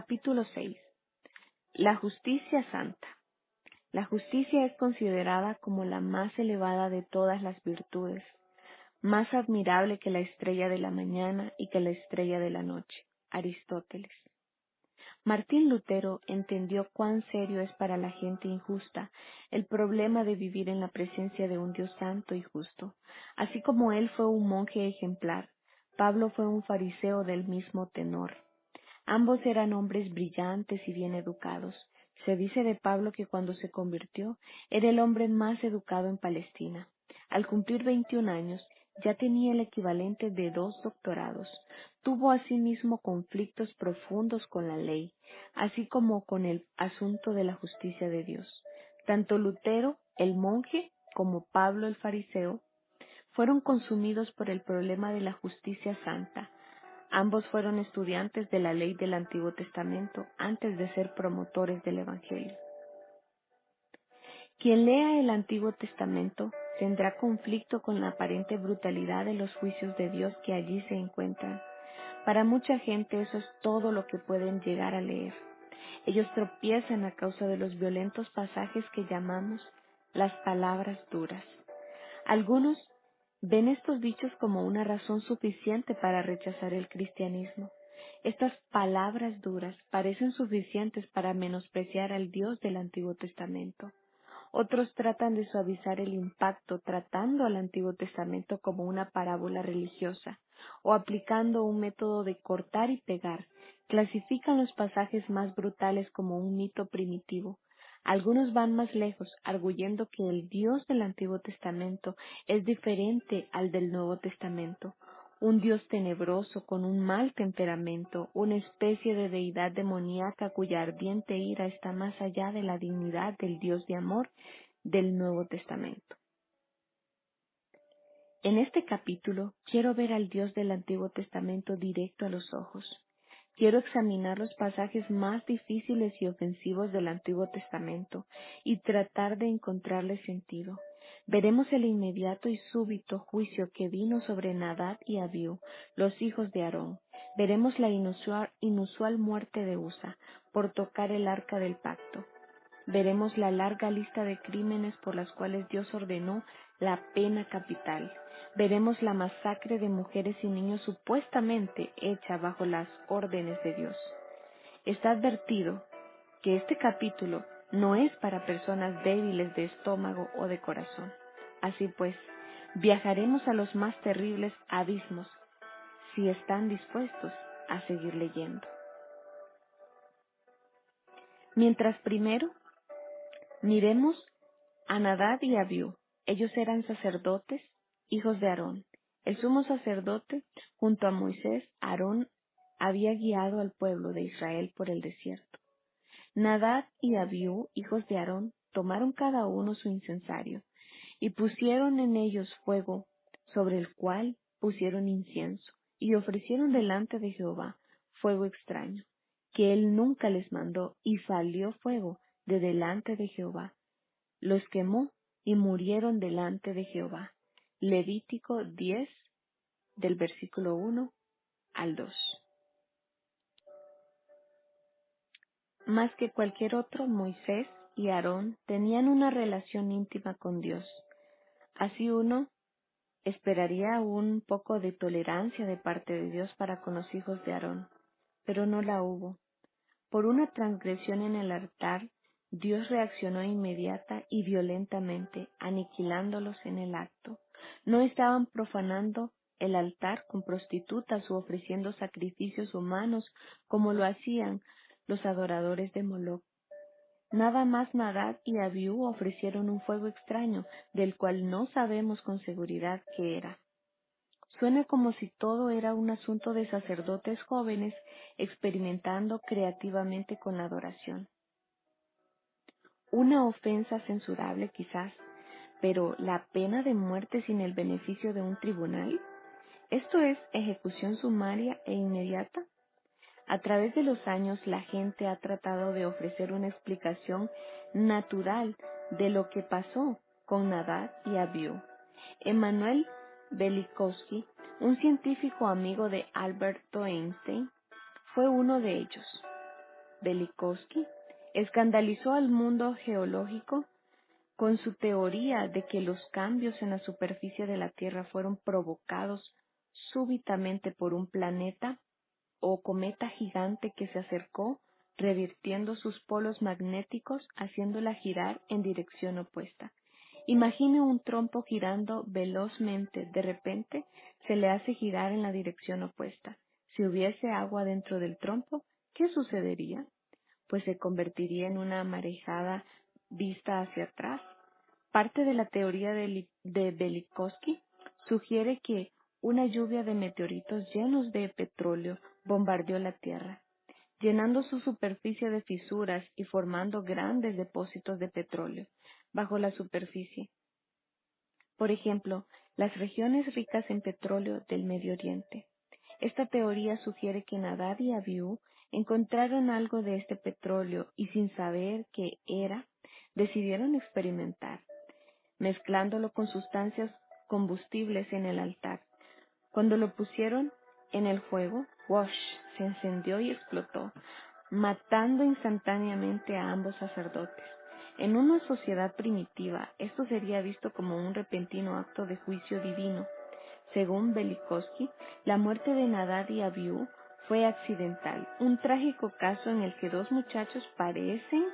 Capítulo 6. La justicia santa. La justicia es considerada como la más elevada de todas las virtudes, más admirable que la estrella de la mañana y que la estrella de la noche. Aristóteles. Martín Lutero entendió cuán serio es para la gente injusta el problema de vivir en la presencia de un Dios santo y justo. Así como él fue un monje ejemplar, Pablo fue un fariseo del mismo tenor. Ambos eran hombres brillantes y bien educados. Se dice de Pablo que cuando se convirtió era el hombre más educado en Palestina. Al cumplir 21 años ya tenía el equivalente de 2 doctorados. Tuvo asimismo conflictos profundos con la ley, así como con el asunto de la justicia de Dios. Tanto Lutero, el monje, como Pablo, el fariseo, fueron consumidos por el problema de la justicia santa. Ambos fueron estudiantes de la ley del Antiguo Testamento antes de ser promotores del Evangelio. Quien lea el Antiguo Testamento tendrá conflicto con la aparente brutalidad de los juicios de Dios que allí se encuentran. Para mucha gente eso es todo lo que pueden llegar a leer. Ellos tropiezan a causa de los violentos pasajes que llamamos las palabras duras. Algunos ven estos dichos como una razón suficiente para rechazar el cristianismo. Estas palabras duras parecen suficientes para menospreciar al Dios del Antiguo Testamento. Otros tratan de suavizar el impacto tratando al Antiguo Testamento como una parábola religiosa o aplicando un método de cortar y pegar. Clasifican los pasajes más brutales como un mito primitivo. Algunos van más lejos, arguyendo que el Dios del Antiguo Testamento es diferente al del Nuevo Testamento. Un Dios tenebroso con un mal temperamento, una especie de deidad demoníaca cuya ardiente ira está más allá de la dignidad del Dios de amor del Nuevo Testamento. En este capítulo quiero ver al Dios del Antiguo Testamento directo a los ojos. Quiero examinar los pasajes más difíciles y ofensivos del Antiguo Testamento y tratar de encontrarle sentido. Veremos el inmediato y súbito juicio que vino sobre Nadab y Abiú, los hijos de Aarón. Veremos la inusual muerte de Usa por tocar el arca del pacto. Veremos la larga lista de crímenes por las cuales Dios ordenó la pena capital. Veremos la masacre de mujeres y niños supuestamente hecha bajo las órdenes de Dios. Está advertido que este capítulo no es para personas débiles de estómago o de corazón. Así pues, viajaremos a los más terribles abismos si están dispuestos a seguir leyendo. Mientras primero miremos a Nadab y Abiú. Ellos eran sacerdotes, hijos de Aarón. El sumo sacerdote, junto a Moisés, Aarón había guiado al pueblo de Israel por el desierto. Nadab y Abiú, hijos de Aarón, tomaron cada uno su incensario y pusieron en ellos fuego, sobre el cual pusieron incienso, y ofrecieron delante de Jehová fuego extraño, que él nunca les mandó, y salió fuego de delante de Jehová. Los quemó y murieron delante de Jehová. Levítico 10, del versículo 1 al 2. Más que cualquier otro, Moisés y Aarón tenían una relación íntima con Dios. Así uno esperaría un poco de tolerancia de parte de Dios para con los hijos de Aarón, pero no la hubo. Por una transgresión en el altar, Dios reaccionó inmediata y violentamente, aniquilándolos en el acto. No estaban profanando el altar con prostitutas o ofreciendo sacrificios humanos como lo hacían los adoradores de Moloc. Nada más Nadab y Abiú ofrecieron un fuego extraño, del cual no sabemos con seguridad qué era. Suena como si todo era un asunto de sacerdotes jóvenes experimentando creativamente con la adoración. Una ofensa censurable quizás, pero la pena de muerte sin el beneficio de un tribunal, ¿esto es ejecución sumaria e inmediata? A través de los años la gente ha tratado de ofrecer una explicación natural de lo que pasó con Nadab y Abiú. Emanuel Velikovsky, un científico amigo de Albert Einstein, fue uno de ellos. Velikovsky escandalizó al mundo geológico con su teoría de que los cambios en la superficie de la Tierra fueron provocados súbitamente por un planeta o cometa gigante que se acercó, revirtiendo sus polos magnéticos, haciéndola girar en dirección opuesta. Imagine un trompo girando velozmente, de repente se le hace girar en la dirección opuesta. Si hubiese agua dentro del trompo, ¿qué sucedería? Pues se convertiría en una marejada vista hacia atrás. Parte de la teoría de Velikovsky sugiere que una lluvia de meteoritos llenos de petróleo bombardeó la Tierra, llenando su superficie de fisuras y formando grandes depósitos de petróleo bajo la superficie. Por ejemplo, las regiones ricas en petróleo del Medio Oriente. Esta teoría sugiere que Nadab y Abiú encontraron algo de este petróleo y sin saber qué era, decidieron experimentar, mezclándolo con sustancias combustibles en el altar. Cuando lo pusieron en el fuego, ¡wash!, se encendió y explotó, matando instantáneamente a ambos sacerdotes. En una sociedad primitiva, esto sería visto como un repentino acto de juicio divino. Según Velikovsky, la muerte de Nadab y Abiú fue accidental, un trágico caso en el que dos muchachos perecen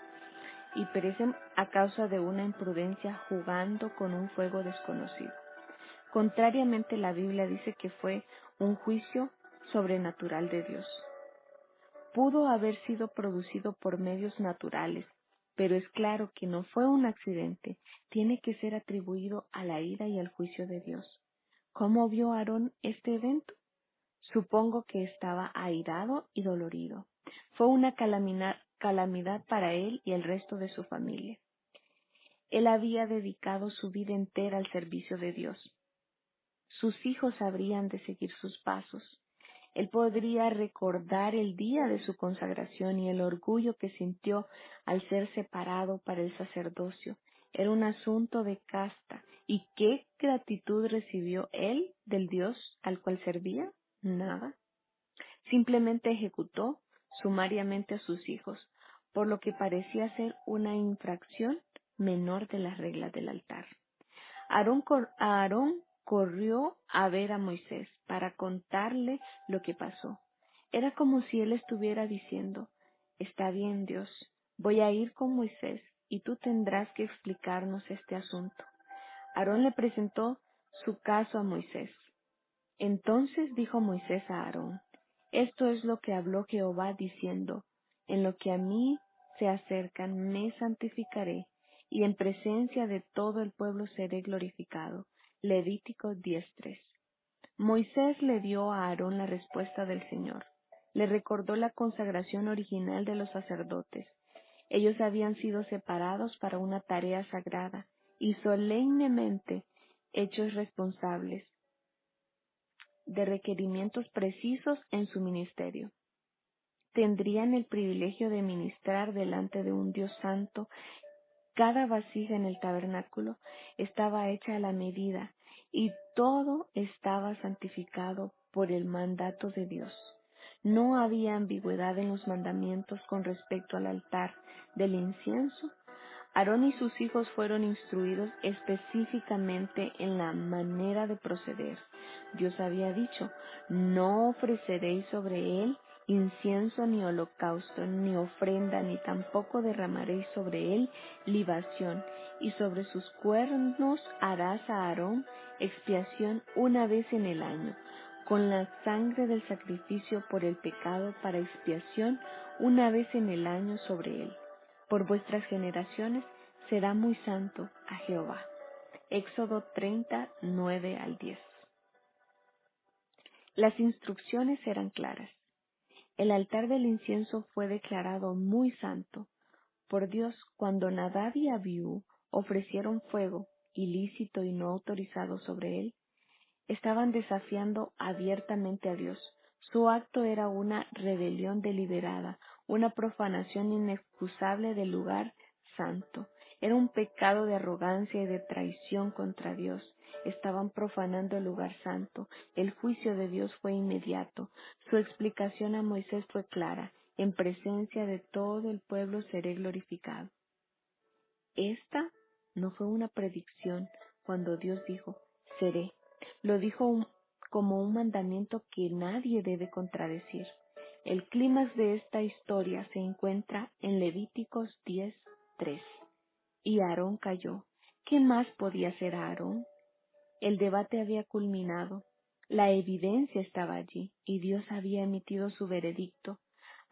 a causa de una imprudencia jugando con un fuego desconocido. Contrariamente, la Biblia dice que fue un juicio sobrenatural de Dios. Pudo haber sido producido por medios naturales, pero es claro que no fue un accidente, tiene que ser atribuido a la ira y al juicio de Dios. ¿Cómo vio Aarón este evento? Supongo que estaba airado y dolorido. Fue una calamidad para él y el resto de su familia. Él había dedicado su vida entera al servicio de Dios. Sus hijos habrían de seguir sus pasos. Él podría recordar el día de su consagración y el orgullo que sintió al ser separado para el sacerdocio. Era un asunto de casta. ¿Y qué gratitud recibió él del Dios al cual servía? Nada. Simplemente ejecutó sumariamente a sus hijos, por lo que parecía ser una infracción menor de las reglas del altar. Aarón corrió a ver a Moisés para contarle lo que pasó. Era como si él estuviera diciendo: «Está bien, Dios, voy a ir con Moisés y tú tendrás que explicarnos este asunto». Aarón le presentó su caso a Moisés. Entonces dijo Moisés a Aarón: «Esto es lo que habló Jehová diciendo: En lo que a mí se acercan me santificaré, y en presencia de todo el pueblo seré glorificado». Levítico 10:3. Moisés le dio a Aarón la respuesta del Señor. Le recordó la consagración original de los sacerdotes. Ellos habían sido separados para una tarea sagrada y solemnemente hechos responsables de requerimientos precisos en su ministerio. Tendrían el privilegio de ministrar delante de un Dios santo. Cada vasija en el tabernáculo estaba hecha a la medida y todo estaba santificado por el mandato de Dios. No había ambigüedad en los mandamientos con respecto al altar del incienso. Aarón y sus hijos fueron instruidos específicamente en la manera de proceder. Dios había dicho: «No ofreceréis sobre él incienso ni holocausto, ni ofrenda, ni tampoco derramaréis sobre él libación, y sobre sus cuernos harás a Aarón expiación una vez en el año, con la sangre del sacrificio por el pecado para expiación una vez en el año sobre él. Por vuestras generaciones será muy santo a Jehová». Éxodo 30:9-10. Las instrucciones eran claras. El altar del incienso fue declarado muy santo por Dios cuando Nadab y Abiú ofrecieron fuego ilícito y no autorizado sobre él. Estaban desafiando abiertamente a Dios. Su acto era una rebelión deliberada, una profanación inexcusable del lugar santo. Era un pecado de arrogancia y de traición contra Dios. Estaban profanando el lugar santo. El juicio de Dios fue inmediato. Su explicación a Moisés fue clara. En presencia de todo el pueblo seré glorificado. Esta no fue una predicción cuando Dios dijo, seré. Lo dijo como un mandamiento que nadie debe contradecir. El clímax de esta historia se encuentra en Levíticos 10:3. Y Aarón cayó. ¿Qué más podía hacer Aarón? El debate había culminado. La evidencia estaba allí y Dios había emitido su veredicto.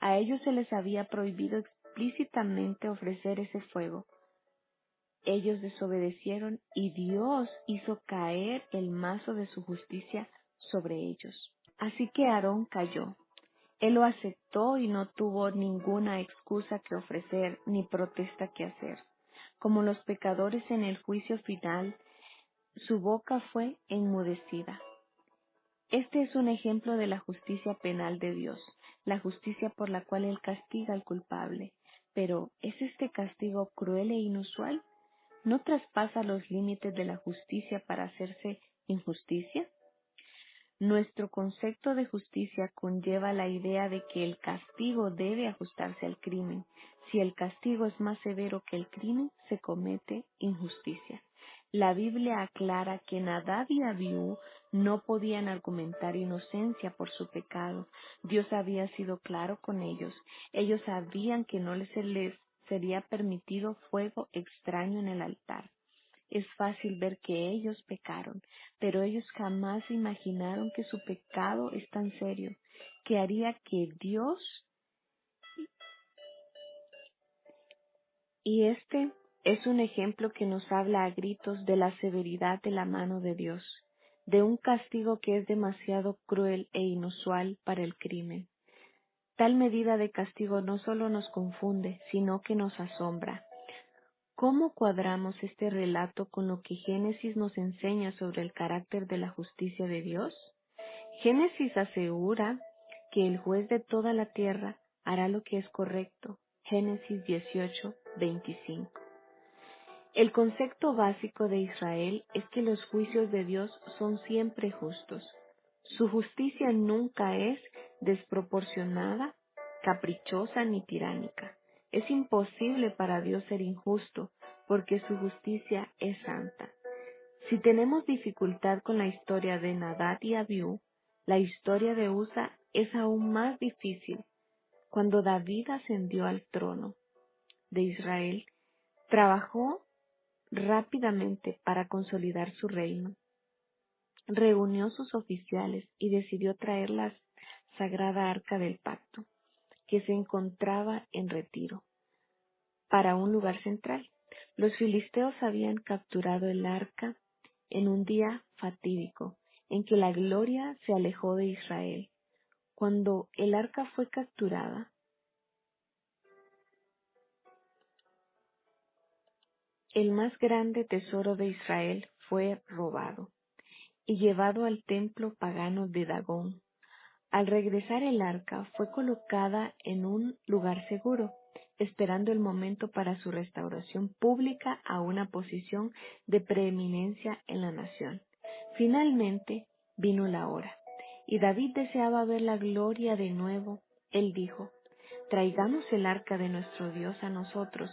A ellos se les había prohibido explícitamente ofrecer ese fuego. Ellos desobedecieron y Dios hizo caer el mazo de su justicia sobre ellos. Así que Aarón cayó. Él lo aceptó y no tuvo ninguna excusa que ofrecer ni protesta que hacer. Como los pecadores en el juicio final, su boca fue enmudecida. Este es un ejemplo de la justicia penal de Dios, la justicia por la cual Él castiga al culpable. Pero, ¿es este castigo cruel e inusual? ¿No traspasa los límites de la justicia para hacerse injusticia? Nuestro concepto de justicia conlleva la idea de que el castigo debe ajustarse al crimen. Si el castigo es más severo que el crimen, se comete injusticia. La Biblia aclara que Nadab y Abiú no podían argumentar inocencia por su pecado. Dios había sido claro con ellos. Ellos sabían que no les sería permitido fuego extraño en el altar. Es fácil ver que ellos pecaron, pero ellos jamás imaginaron que su pecado es tan serio que haría que Dios, y este es un ejemplo que nos habla a gritos de la severidad de la mano de Dios, de un castigo que es demasiado cruel e inusual para el crimen. Tal medida de castigo no solo nos confunde, sino que nos asombra. ¿Cómo cuadramos este relato con lo que Génesis nos enseña sobre el carácter de la justicia de Dios? Génesis asegura que el juez de toda la tierra hará lo que es correcto. Génesis 18:25. El concepto básico de Israel es que los juicios de Dios son siempre justos. Su justicia nunca es desproporcionada, caprichosa ni tiránica. Es imposible para Dios ser injusto, porque su justicia es santa. Si tenemos dificultad con la historia de Nadab y Abiú, la historia de Usa es aún más difícil. Cuando David ascendió al trono de Israel, trabajó rápidamente para consolidar su reino. Reunió sus oficiales y decidió traer la sagrada arca del pacto, que se encontraba en retiro, para un lugar central. Los filisteos habían capturado el arca en un día fatídico, en que la gloria se alejó de Israel. Cuando el arca fue capturada, el más grande tesoro de Israel fue robado y llevado al templo pagano de Dagón. Al regresar el arca fue colocada en un lugar seguro, esperando el momento para su restauración pública a una posición de preeminencia en la nación. Finalmente vino la hora, y David deseaba ver la gloria de nuevo. Él dijo, traigamos el arca de nuestro Dios a nosotros,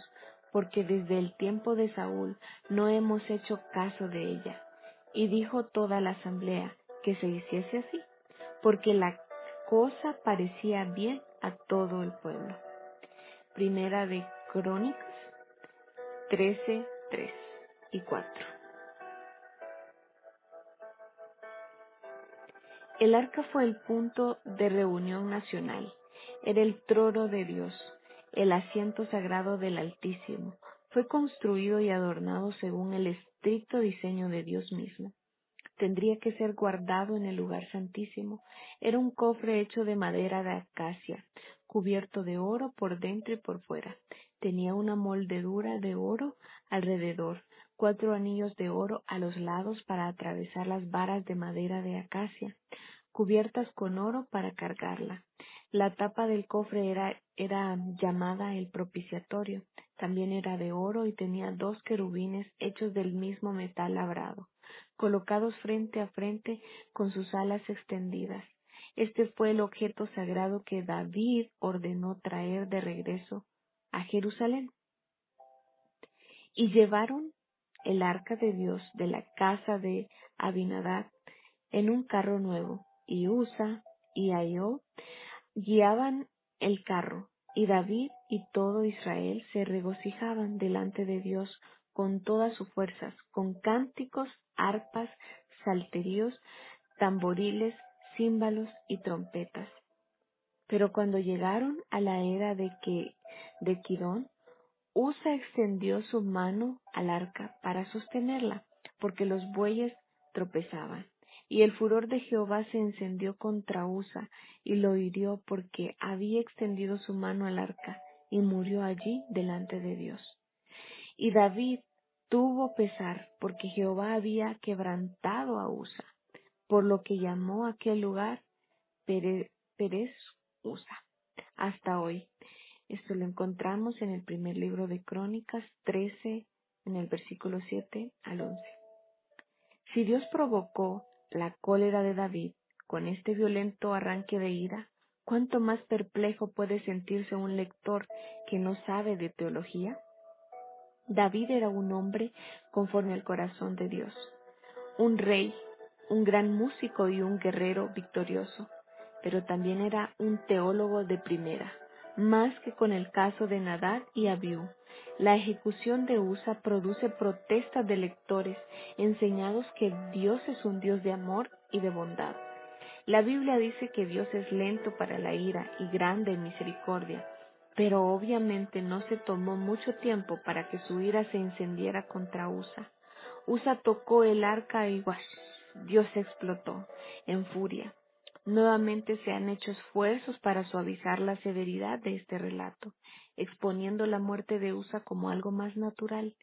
porque desde el tiempo de Saúl no hemos hecho caso de ella. Y dijo toda la asamblea que se hiciese así, porque la cosa parecía bien a todo el pueblo. Primera de Crónicas 13:3 y 4. El arca fue el punto de reunión nacional, era el trono de Dios, el asiento sagrado del Altísimo. Fue construido y adornado según el estricto diseño de Dios mismo. Tendría que ser guardado en el lugar santísimo. Era un cofre hecho de madera de acacia, cubierto de oro por dentro y por fuera. Tenía una moldedura de oro alrededor, 4 anillos de oro a los lados para atravesar las varas de madera de acacia, cubiertas con oro para cargarla. La tapa del cofre era llamada el propiciatorio. También era de oro y tenía 2 querubines hechos del mismo metal labrado, colocados frente a frente con sus alas extendidas. Este fue el objeto sagrado que David ordenó traer de regreso a Jerusalén. Y llevaron el arca de Dios de la casa de Abinadab en un carro nuevo, y Usa y Ahio guiaban el carro, y David y todo Israel se regocijaban delante de Dios con todas sus fuerzas, con cánticos, arpas, salterios, tamboriles, címbalos y trompetas. Pero cuando llegaron a la era de Quirón, Usa extendió su mano al arca para sostenerla, porque los bueyes tropezaban. Y el furor de Jehová se encendió contra Usa y lo hirió porque había extendido su mano al arca y murió allí delante de Dios. Y David tuvo pesar porque Jehová había quebrantado a Usa, por lo que llamó a aquel lugar Perez Usa hasta hoy. Esto lo encontramos en el primer libro de Crónicas 13, en el versículo 7 al 11. Si Dios provocó la cólera de David con este violento arranque de ira, ¿cuánto más perplejo puede sentirse un lector que no sabe de teología? David era un hombre conforme al corazón de Dios, un rey, un gran músico y un guerrero victorioso, pero también era un teólogo de primera, más que con el caso de Nadab y Abiú. La ejecución de Usa produce protestas de lectores enseñados que Dios es un Dios de amor y de bondad. La Biblia dice que Dios es lento para la ira y grande en misericordia, pero obviamente no se tomó mucho tiempo para que su ira se encendiera contra Usa. Usa tocó el arca y ¡guash! Dios explotó en furia. Nuevamente se han hecho esfuerzos para suavizar la severidad de este relato, exponiendo la muerte de Usa como algo más natural.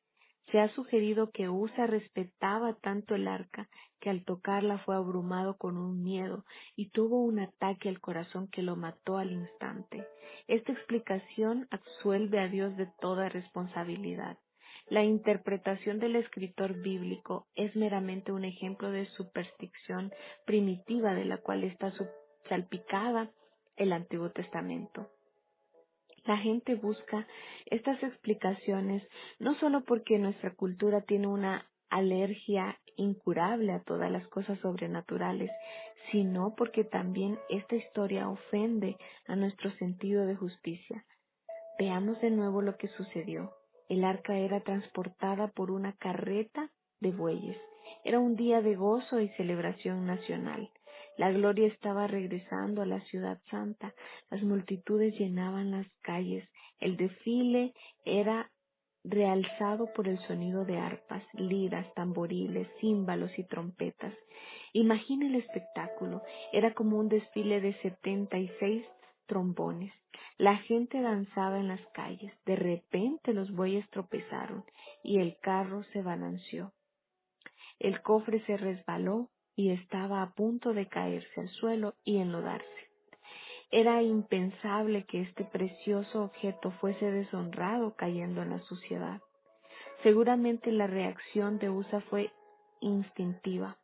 Se ha sugerido que Usa respetaba tanto el arca que al tocarla fue abrumado con un miedo y tuvo un ataque al corazón que lo mató al instante. Esta explicación absuelve a Dios de toda responsabilidad. La interpretación del escritor bíblico es meramente un ejemplo de superstición primitiva de la cual está salpicada el Antiguo Testamento. La gente busca estas explicaciones no solo porque nuestra cultura tiene una alergia incurable a todas las cosas sobrenaturales, sino porque también esta historia ofende a nuestro sentido de justicia. Veamos de nuevo lo que sucedió. El arca era transportada por una carreta de bueyes. Era un día de gozo y celebración nacional. La gloria estaba regresando a la ciudad santa. Las multitudes llenaban las calles. El desfile era realzado por el sonido de arpas, liras, tamboriles, címbalos y trompetas. Imagina el espectáculo. Era como un desfile de 76 trombones. La gente danzaba en las calles. De repente los bueyes tropezaron y el carro se balanceó. El cofre se resbaló y estaba a punto de caerse al suelo y enlodarse. Era impensable que este precioso objeto fuese deshonrado cayendo en la suciedad. Seguramente la reacción de Usa fue instintiva.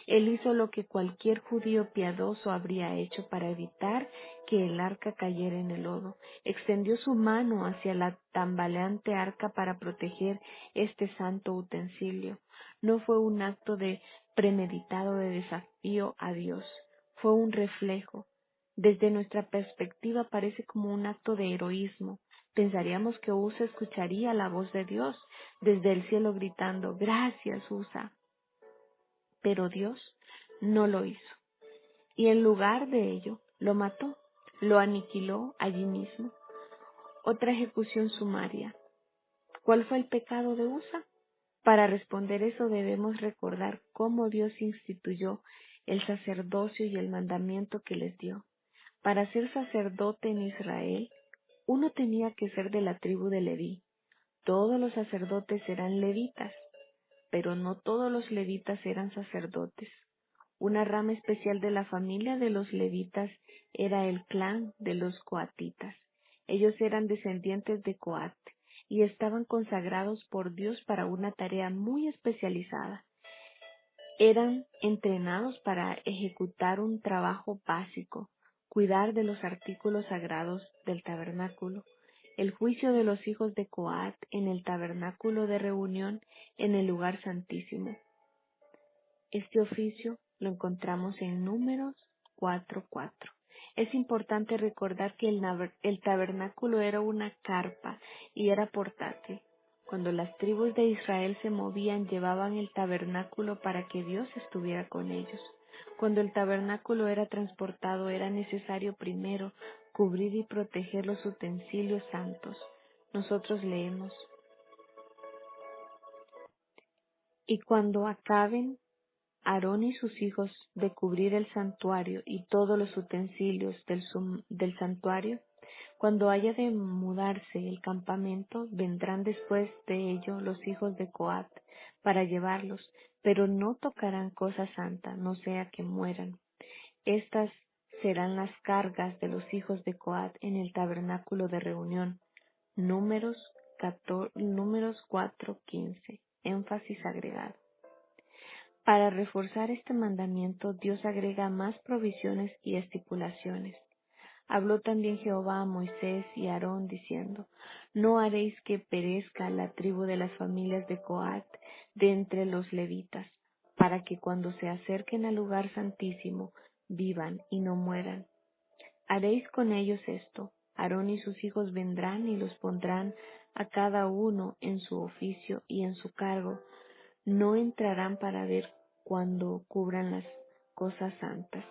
Él hizo lo que cualquier judío piadoso habría hecho para evitar que el arca cayera en el lodo. Extendió su mano hacia la tambaleante arca para proteger este santo utensilio. No fue un acto de premeditado de desafío a Dios, fue un reflejo. Desde nuestra perspectiva parece como un acto de heroísmo. Pensaríamos que Usa escucharía la voz de Dios desde el cielo gritando, gracias, Usa. Pero Dios no lo hizo. Y en lugar de ello, lo mató, lo aniquiló allí mismo. Otra ejecución sumaria. ¿Cuál fue el pecado de Usa? Para responder eso debemos recordar cómo Dios instituyó el sacerdocio y el mandamiento que les dio. Para ser sacerdote en Israel, uno tenía que ser de la tribu de Leví. Todos los sacerdotes eran levitas, pero no todos los levitas eran sacerdotes. Una rama especial de la familia de los levitas era el clan de los coatitas. Ellos eran descendientes de Coat y estaban consagrados por Dios para una tarea muy especializada. Eran entrenados para ejecutar un trabajo básico, cuidar de los artículos sagrados del tabernáculo, el juicio de los hijos de Coat en el tabernáculo de reunión en el lugar santísimo. Este oficio lo encontramos en Números 4:4. Es importante recordar que el tabernáculo era una carpa y era portátil. Cuando las tribus de Israel se movían, llevaban el tabernáculo para que Dios estuviera con ellos. Cuando el tabernáculo era transportado, era necesario primero cubrir y proteger los utensilios santos. Nosotros leemos: y cuando acaben Aarón y sus hijos de cubrir el santuario y todos los utensilios del santuario, cuando haya de mudarse el campamento, vendrán después de ello los hijos de Coat para llevarlos, pero no tocarán cosa santa, no sea que mueran. Estas serán las cargas de los hijos de Coat en el tabernáculo de reunión. Números 4:15. Énfasis agregado. Para reforzar este mandamiento, Dios agrega más provisiones y estipulaciones. Habló también Jehová a Moisés y a Aarón diciendo: no haréis que perezca la tribu de las familias de Coat de entre los levitas, para que cuando se acerquen al lugar santísimo vivan y no mueran. Haréis con ellos esto: Aarón y sus hijos vendrán y los pondrán a cada uno en su oficio y en su cargo. No entrarán para ver cuando cubran las cosas santas,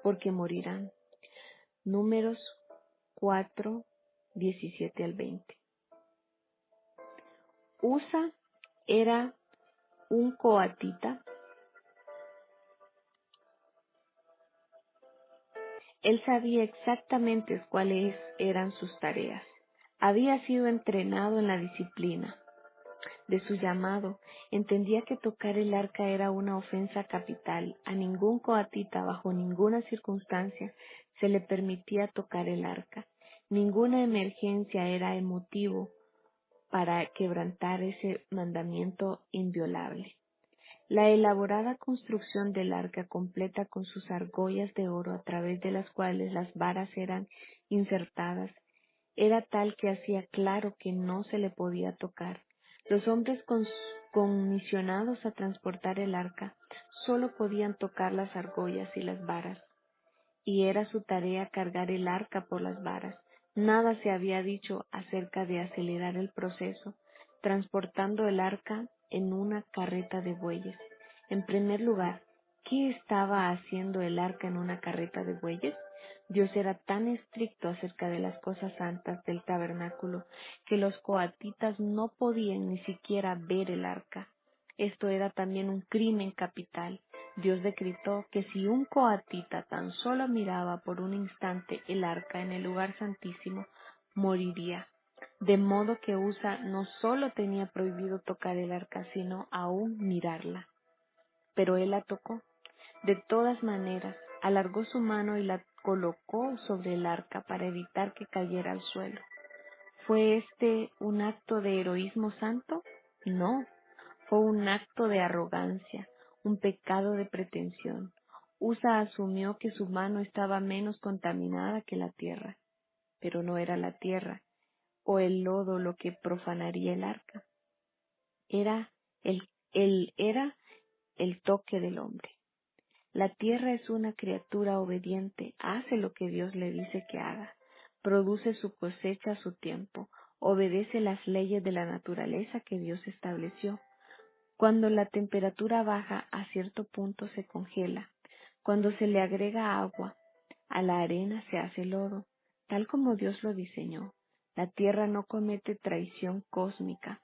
porque morirán. Números 4:17-20. Usa era un coatita. Él sabía exactamente cuáles eran sus tareas. Había sido entrenado en la disciplina de su llamado. Entendía que tocar el arca era una ofensa capital. A ningún coatita, bajo ninguna circunstancia, se le permitía tocar el arca. Ninguna emergencia era el motivo para quebrantar ese mandamiento inviolable. La elaborada construcción del arca, completa con sus argollas de oro a través de las cuales las varas eran insertadas, era tal que hacía claro que no se le podía tocar. Los hombres comisionados a transportar el arca solo podían tocar las argollas y las varas, y era su tarea cargar el arca por las varas. Nada se había dicho acerca de acelerar el proceso, transportando el arca en una carreta de bueyes. En primer lugar, ¿qué estaba haciendo el arca en una carreta de bueyes? Dios era tan estricto acerca de las cosas santas del tabernáculo que los coatitas no podían ni siquiera ver el arca. Esto era también un crimen capital. Dios decretó que si un coatita tan solo miraba por un instante el arca en el lugar santísimo, moriría. De modo que Usa no solo tenía prohibido tocar el arca, sino aún mirarla. Pero él la tocó. De todas maneras, alargó su mano y la colocó sobre el arca para evitar que cayera al suelo. ¿Fue este un acto de heroísmo santo? No, fue un acto de arrogancia, un pecado de pretensión. Usa asumió que su mano estaba menos contaminada que la tierra, pero no era la tierra o el lodo lo que profanaría el arca. Era era el toque del hombre. La tierra es una criatura obediente, hace lo que Dios le dice que haga, produce su cosecha a su tiempo, obedece las leyes de la naturaleza que Dios estableció. Cuando la temperatura baja a cierto punto se congela. Cuando se le agrega agua a la arena se hace lodo, tal como Dios lo diseñó. La tierra no comete traición cósmica.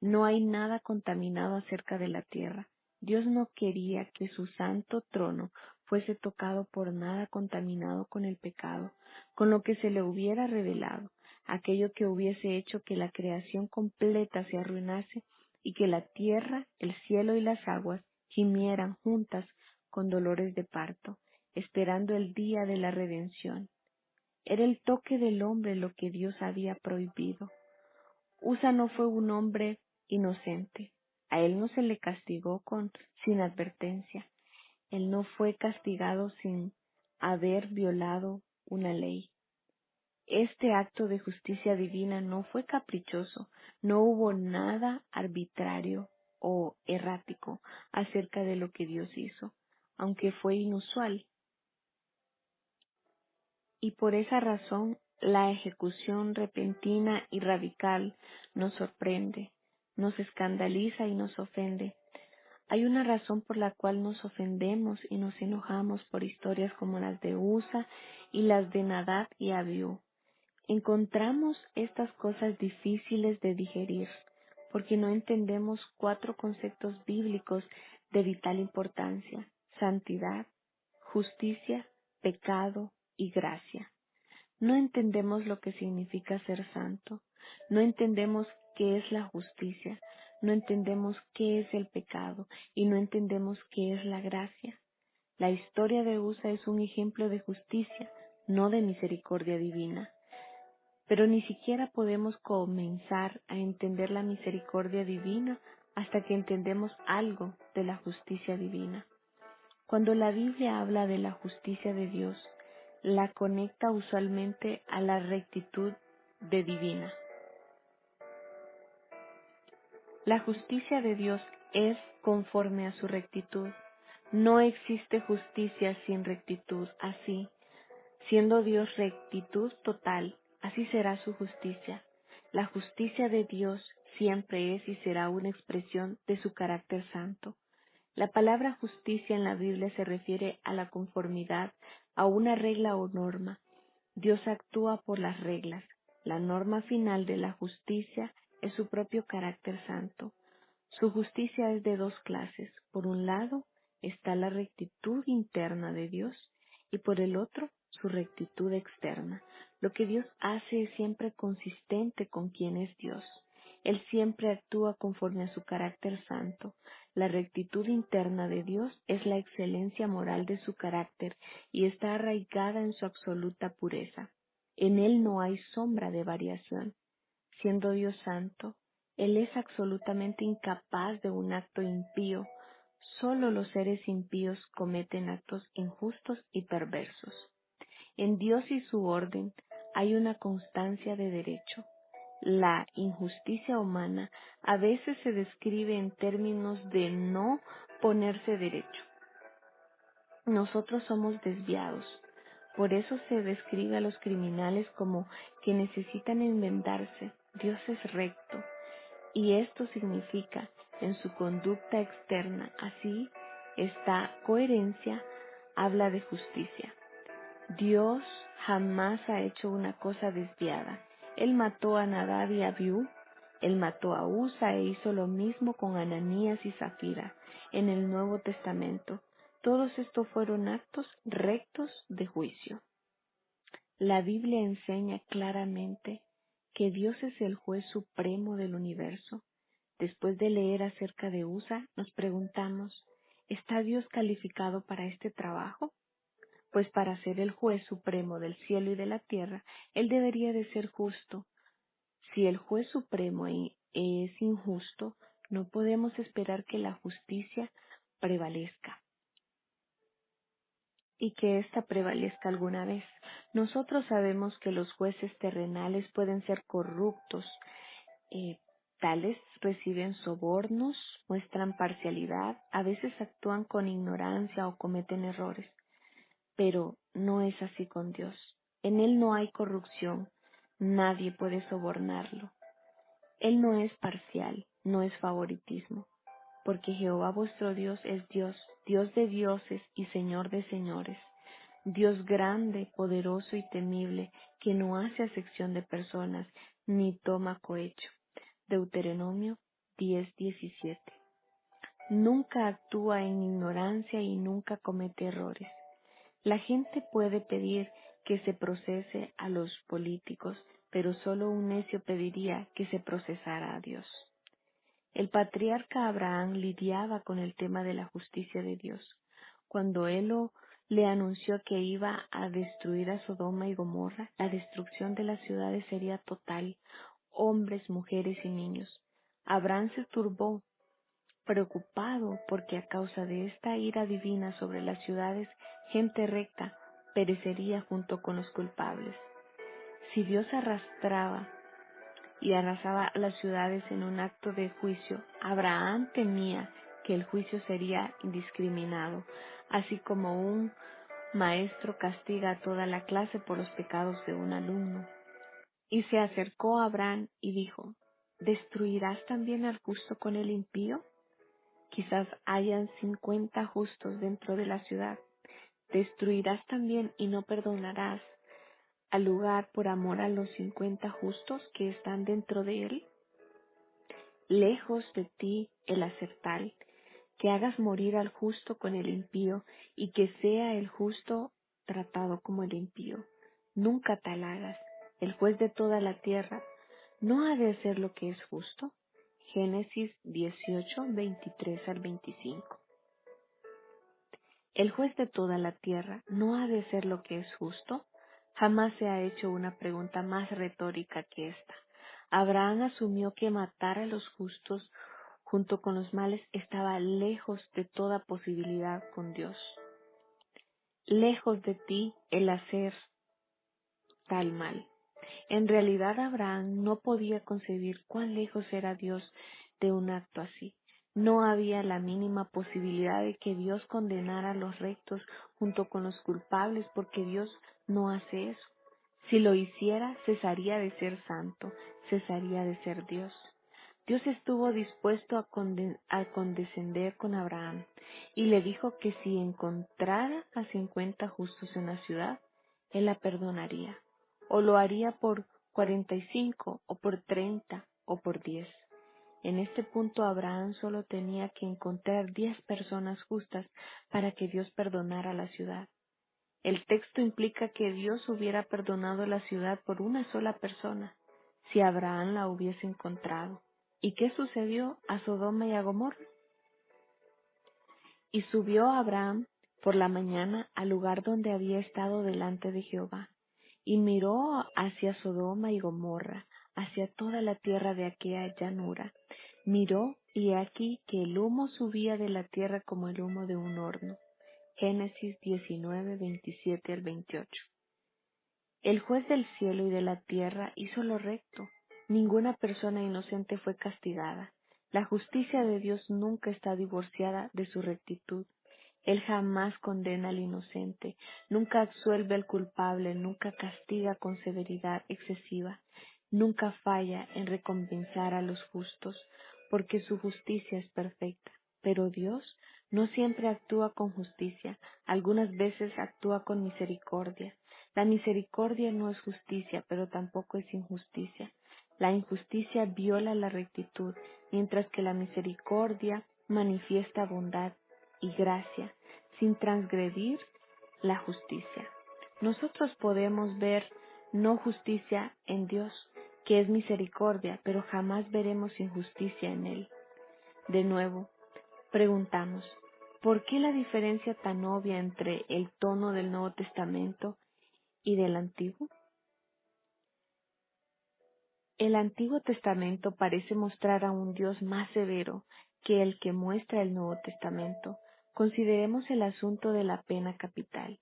No hay nada contaminado acerca de la tierra. Dios no quería que su santo trono fuese tocado por nada contaminado con el pecado, con lo que se le hubiera revelado, aquello que hubiese hecho que la creación completa se arruinase y que la tierra, el cielo y las aguas gimieran juntas con dolores de parto, esperando el día de la redención. Era el toque del hombre lo que Dios había prohibido. Usa no fue un hombre inocente. A él no se le castigó sin advertencia. Él no fue castigado sin haber violado una ley. Este acto de justicia divina no fue caprichoso, no hubo nada arbitrario o errático acerca de lo que Dios hizo, aunque fue inusual. Y por esa razón, la ejecución repentina y radical nos sorprende, nos escandaliza y nos ofende. Hay una razón por la cual nos ofendemos y nos enojamos por historias como las de Usa y las de Nadab y Abiú. Encontramos estas cosas difíciles de digerir porque no entendemos 4 conceptos bíblicos de vital importancia: santidad, justicia, pecado y gracia. No entendemos lo que significa ser santo, no entendemos qué es la justicia, no entendemos qué es el pecado y no entendemos qué es la gracia. La historia de Usa es un ejemplo de justicia, no de misericordia divina. Pero ni siquiera podemos comenzar a entender la misericordia divina hasta que entendemos algo de la justicia divina. Cuando la Biblia habla de la justicia de Dios, la conecta usualmente a la rectitud de divina. La justicia de Dios es conforme a su rectitud. No existe justicia sin rectitud. Así, siendo Dios rectitud total, así será su justicia. La justicia de Dios siempre es y será una expresión de su carácter santo. La palabra justicia en la Biblia se refiere a la conformidad a una regla o norma. Dios actúa por las reglas. La norma final de la justicia es su propio carácter santo. Su justicia es de 2 clases. Por un lado está la rectitud interna de Dios y por el otro su rectitud externa. Lo que Dios hace es siempre consistente con quien es Dios. Él siempre actúa conforme a su carácter santo. La rectitud interna de Dios es la excelencia moral de su carácter y está arraigada en su absoluta pureza. En Él no hay sombra de variación. Siendo Dios santo, Él es absolutamente incapaz de un acto impío. Solo los seres impíos cometen actos injustos y perversos. En Dios y su orden hay una constancia de derecho. La injusticia humana a veces se describe en términos de no ponerse derecho. Nosotros somos desviados. Por eso se describe a los criminales como que necesitan enmendarse. Dios es recto. Y esto significa en su conducta externa. Así, esta coherencia habla de justicia. Dios jamás ha hecho una cosa desviada. Él mató a Nadab y Abiú. Él mató a Usa e hizo lo mismo con Ananías y Zafira en el Nuevo Testamento. Todos estos fueron actos rectos de juicio. La Biblia enseña claramente que Dios es el juez supremo del universo. Después de leer acerca de Usa, nos preguntamos, ¿está Dios calificado para este trabajo? Pues para ser el juez supremo del cielo y de la tierra, Él debería de ser justo. Si el juez supremo es injusto, no podemos esperar que la justicia prevalezca y que ésta prevalezca alguna vez. Nosotros sabemos que los jueces terrenales pueden ser corruptos, tales reciben sobornos, muestran parcialidad, a veces actúan con ignorancia o cometen errores. Pero no es así con Dios. En Él no hay corrupción. Nadie puede sobornarlo. Él no es parcial, no es favoritismo. Porque Jehová vuestro Dios es Dios, Dios de dioses y Señor de señores. Dios grande, poderoso y temible, que no hace acepción de personas, ni toma cohecho. Deuteronomio 10:17. Nunca actúa en ignorancia y nunca comete errores. La gente puede pedir que se procese a los políticos, pero solo un necio pediría que se procesara a Dios. El patriarca Abraham lidiaba con el tema de la justicia de Dios. Cuando él le anunció que iba a destruir a Sodoma y Gomorra, la destrucción de las ciudades sería total, hombres, mujeres y niños. Abraham se turbó preocupado porque a causa de esta ira divina sobre las ciudades, gente recta perecería junto con los culpables. Si Dios arrastraba y arrasaba a las ciudades en un acto de juicio, Abraham temía que el juicio sería indiscriminado, así como un maestro castiga a toda la clase por los pecados de un alumno. Y se acercó a Abraham y dijo: ¿Destruirás también al justo con el impío? Quizás hayan 50 justos dentro de la ciudad. ¿Destruirás también y no perdonarás al lugar por amor a los 50 justos que están dentro de él? Lejos de ti el hacer tal, que hagas morir al justo con el impío, y que sea el justo tratado como el impío. Nunca tal hagas. El juez de toda la tierra no ha de hacer lo que es justo. Génesis 18, 23 al 25. El juez de toda la tierra no ha de ser lo que es justo. Jamás se ha hecho una pregunta más retórica que esta. Abraham asumió que matar a los justos junto con los males estaba lejos de toda posibilidad con Dios. Lejos de ti el hacer tal mal. En realidad Abraham no podía concebir cuán lejos era Dios de un acto así. No había la mínima posibilidad de que Dios condenara a los rectos junto con los culpables, porque Dios no hace eso. Si lo hiciera, cesaría de ser santo, cesaría de ser Dios. Dios estuvo dispuesto a condescender con Abraham y le dijo que si encontrara a 50 justos en la ciudad, él la perdonaría, o lo haría por 45, o por 30, o por 10. En este punto Abraham solo tenía que encontrar 10 personas justas para que Dios perdonara la ciudad. El texto implica que Dios hubiera perdonado la ciudad por una sola persona, si Abraham la hubiese encontrado. ¿Y qué sucedió a Sodoma y a Gomorra? Y subió Abraham por la mañana al lugar donde había estado delante de Jehová, y miró hacia Sodoma y Gomorra, hacia toda la tierra de aquella llanura. Miró, y he aquí que el humo subía de la tierra como el humo de un horno. Génesis 19, 27 al 28. El juez del cielo y de la tierra hizo lo recto. Ninguna persona inocente fue castigada. La justicia de Dios nunca está divorciada de su rectitud. Él jamás condena al inocente, nunca absuelve al culpable, nunca castiga con severidad excesiva, nunca falla en recompensar a los justos, porque su justicia es perfecta. Pero Dios no siempre actúa con justicia, algunas veces actúa con misericordia. La misericordia no es justicia, pero tampoco es injusticia. La injusticia viola la rectitud, mientras que la misericordia manifiesta bondad y gracia, sin transgredir la justicia. Nosotros podemos ver no justicia en Dios, que es misericordia, pero jamás veremos injusticia en Él. De nuevo, preguntamos, ¿por qué la diferencia tan obvia entre el tono del Nuevo Testamento y del Antiguo? El Antiguo Testamento parece mostrar a un Dios más severo que el que muestra el Nuevo Testamento. Consideremos el asunto de la pena capital.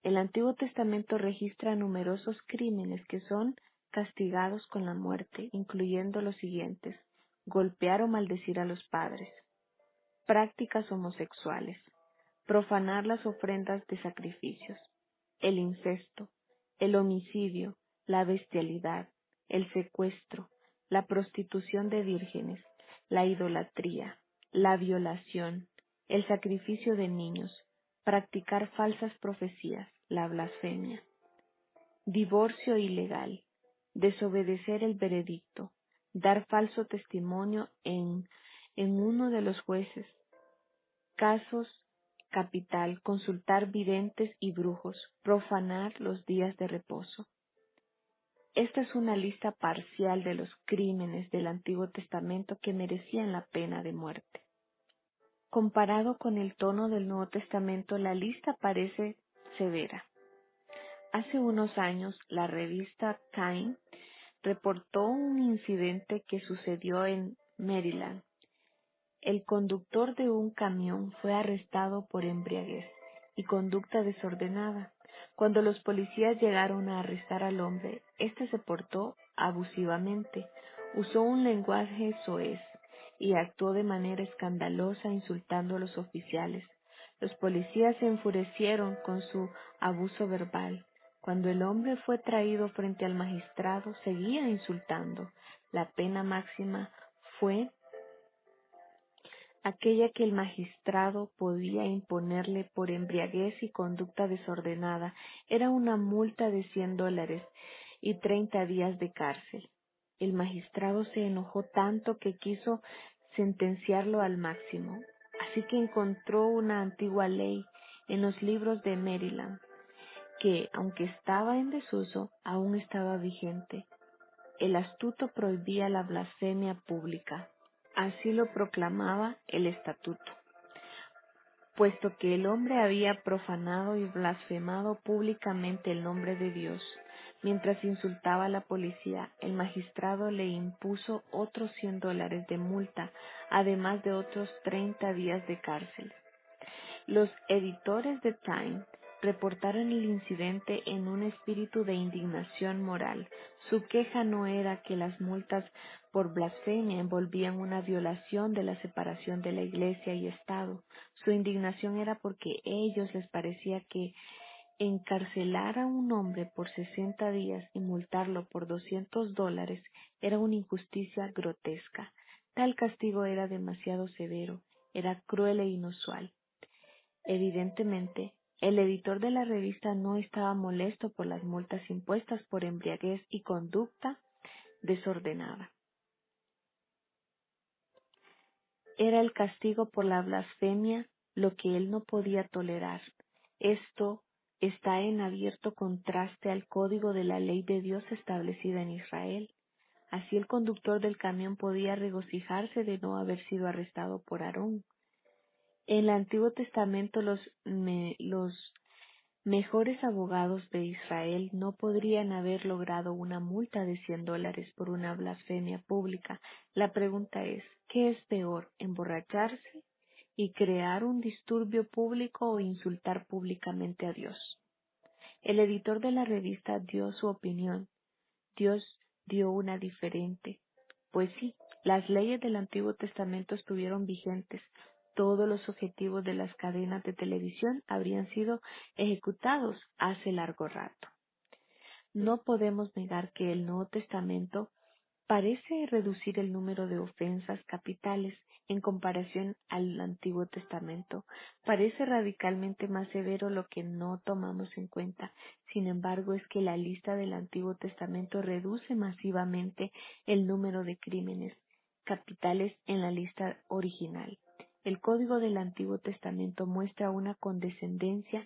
El Antiguo Testamento registra numerosos crímenes que son castigados con la muerte, incluyendo los siguientes: golpear o maldecir a los padres, prácticas homosexuales, profanar las ofrendas de sacrificios, el incesto, el homicidio, la bestialidad, el secuestro, la prostitución de vírgenes, la idolatría, la violación, el sacrificio de niños, practicar falsas profecías, la blasfemia, divorcio ilegal, desobedecer el veredicto, dar falso testimonio en uno de los jueces, casos capital, consultar videntes y brujos, profanar los días de reposo. Esta es una lista parcial de los crímenes del Antiguo Testamento que merecían la pena de muerte. Comparado con el tono del Nuevo Testamento, la lista parece severa. Hace unos años, la revista Time reportó un incidente que sucedió en Maryland. El conductor de un camión fue arrestado por embriaguez y conducta desordenada. Cuando los policías llegaron a arrestar al hombre, éste se portó abusivamente, usó un lenguaje soez y actuó de manera escandalosa insultando a los oficiales. Los policías se enfurecieron con su abuso verbal. Cuando el hombre fue traído frente al magistrado, seguía insultando. La pena máxima fue aquella que el magistrado podía imponerle por embriaguez y conducta desordenada. Era una multa de $100 y 30 días de cárcel. El magistrado se enojó tanto que quiso sentenciarlo al máximo, así que encontró una antigua ley en los libros de Maryland, que, aunque estaba en desuso, aún estaba vigente. El astuto prohibía la blasfemia pública. Así lo proclamaba el estatuto. Puesto que el hombre había profanado y blasfemado públicamente el nombre de Dios, mientras insultaba a la policía, el magistrado le impuso otros $100 de multa, además de otros 30 días de cárcel. Los editores de Time reportaron el incidente en un espíritu de indignación moral. Su queja no era que las multas por blasfemia envolvían una violación de la separación de la Iglesia y Estado. Su indignación era porque a ellos les parecía que encarcelar a un hombre por 60 días y multarlo por $200 era una injusticia grotesca. Tal castigo era demasiado severo, era cruel e inusual. Evidentemente, el editor de la revista no estaba molesto por las multas impuestas por embriaguez y conducta desordenada. Era el castigo por la blasfemia lo que él no podía tolerar. Esto está en abierto contraste al código de la ley de Dios establecida en Israel. Así el conductor del camión podía regocijarse de no haber sido arrestado por Aarón. En el Antiguo Testamento los mejores abogados de Israel no podrían haber logrado una multa de $100 por una blasfemia pública. La pregunta es, ¿qué es peor, emborracharse y crear un disturbio público o insultar públicamente a Dios? El editor de la revista dio su opinión. Dios dio una diferente. Pues sí, las leyes del Antiguo Testamento estuvieron vigentes. Todos los objetivos de las cadenas de televisión habrían sido ejecutados hace largo rato. No podemos negar que el Nuevo Testamento parece reducir el número de ofensas capitales en comparación al Antiguo Testamento. Parece radicalmente más severo, lo que no tomamos en cuenta. Sin embargo, es que la lista del Antiguo Testamento reduce masivamente el número de crímenes capitales en la lista original. El código del Antiguo Testamento muestra una condescendencia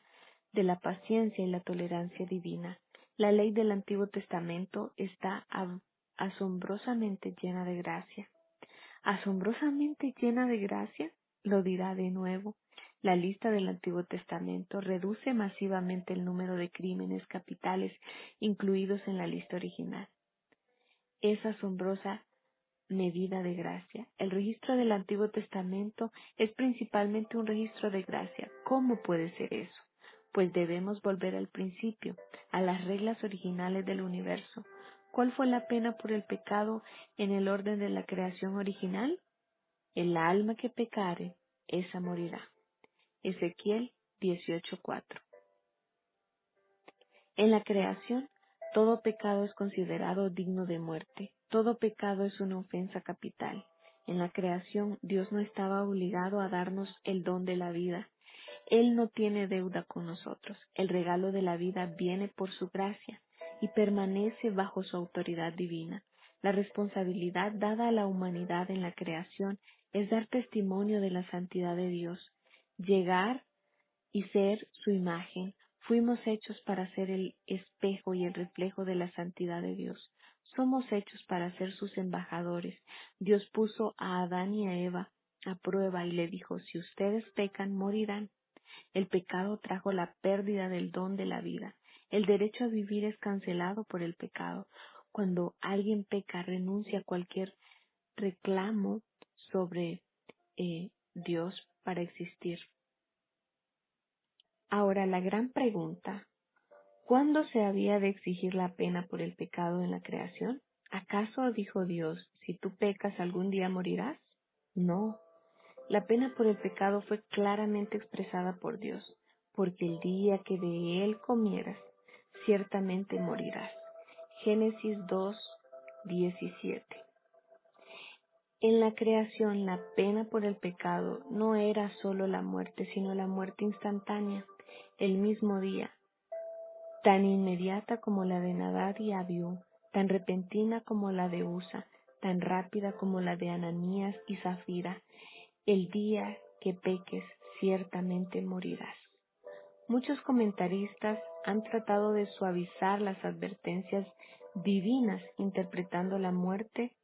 de la paciencia y la tolerancia divina. La ley del Antiguo Testamento está asombrosamente llena de gracia. ¿Asombrosamente llena de gracia? Lo dirá de nuevo. La lista del Antiguo Testamento reduce masivamente el número de crímenes capitales incluidos en la lista original. Es asombrosa medida de gracia. El registro del Antiguo Testamento es principalmente un registro de gracia. ¿Cómo puede ser eso? Pues debemos volver al principio, a las reglas originales del universo. ¿Cuál fue la pena por el pecado en el orden de la creación original? El alma que pecare, esa morirá. Ezequiel 18:4. En la creación, todo pecado es considerado digno de muerte. Todo pecado es una ofensa capital. En la creación, Dios no estaba obligado a darnos el don de la vida. Él no tiene deuda con nosotros. El regalo de la vida viene por su gracia y permanece bajo su autoridad divina. La responsabilidad dada a la humanidad en la creación es dar testimonio de la santidad de Dios, llegar y ser su imagen. Fuimos hechos para ser el espejo y el reflejo de la santidad de Dios. Somos hechos para ser sus embajadores. Dios puso a Adán y a Eva a prueba y le dijo, si ustedes pecan, morirán. El pecado trajo la pérdida del don de la vida. El derecho a vivir es cancelado por el pecado. Cuando alguien peca, renuncia a cualquier reclamo sobre Dios para existir. Ahora, la gran pregunta: ¿cuándo se había de exigir la pena por el pecado en la creación? ¿Acaso dijo Dios, si tú pecas algún día morirás? No, la pena por el pecado fue claramente expresada por Dios, porque el día que de él comieras, ciertamente morirás. Génesis 2:17. En la creación, la pena por el pecado no era solo la muerte, sino la muerte instantánea, el mismo día, tan inmediata como la de Nadab y Abiú, tan repentina como la de Usa, tan rápida como la de Ananías y Zafira. El día que peques, ciertamente morirás. Muchos comentaristas han tratado de suavizar las advertencias divinas interpretando la muerte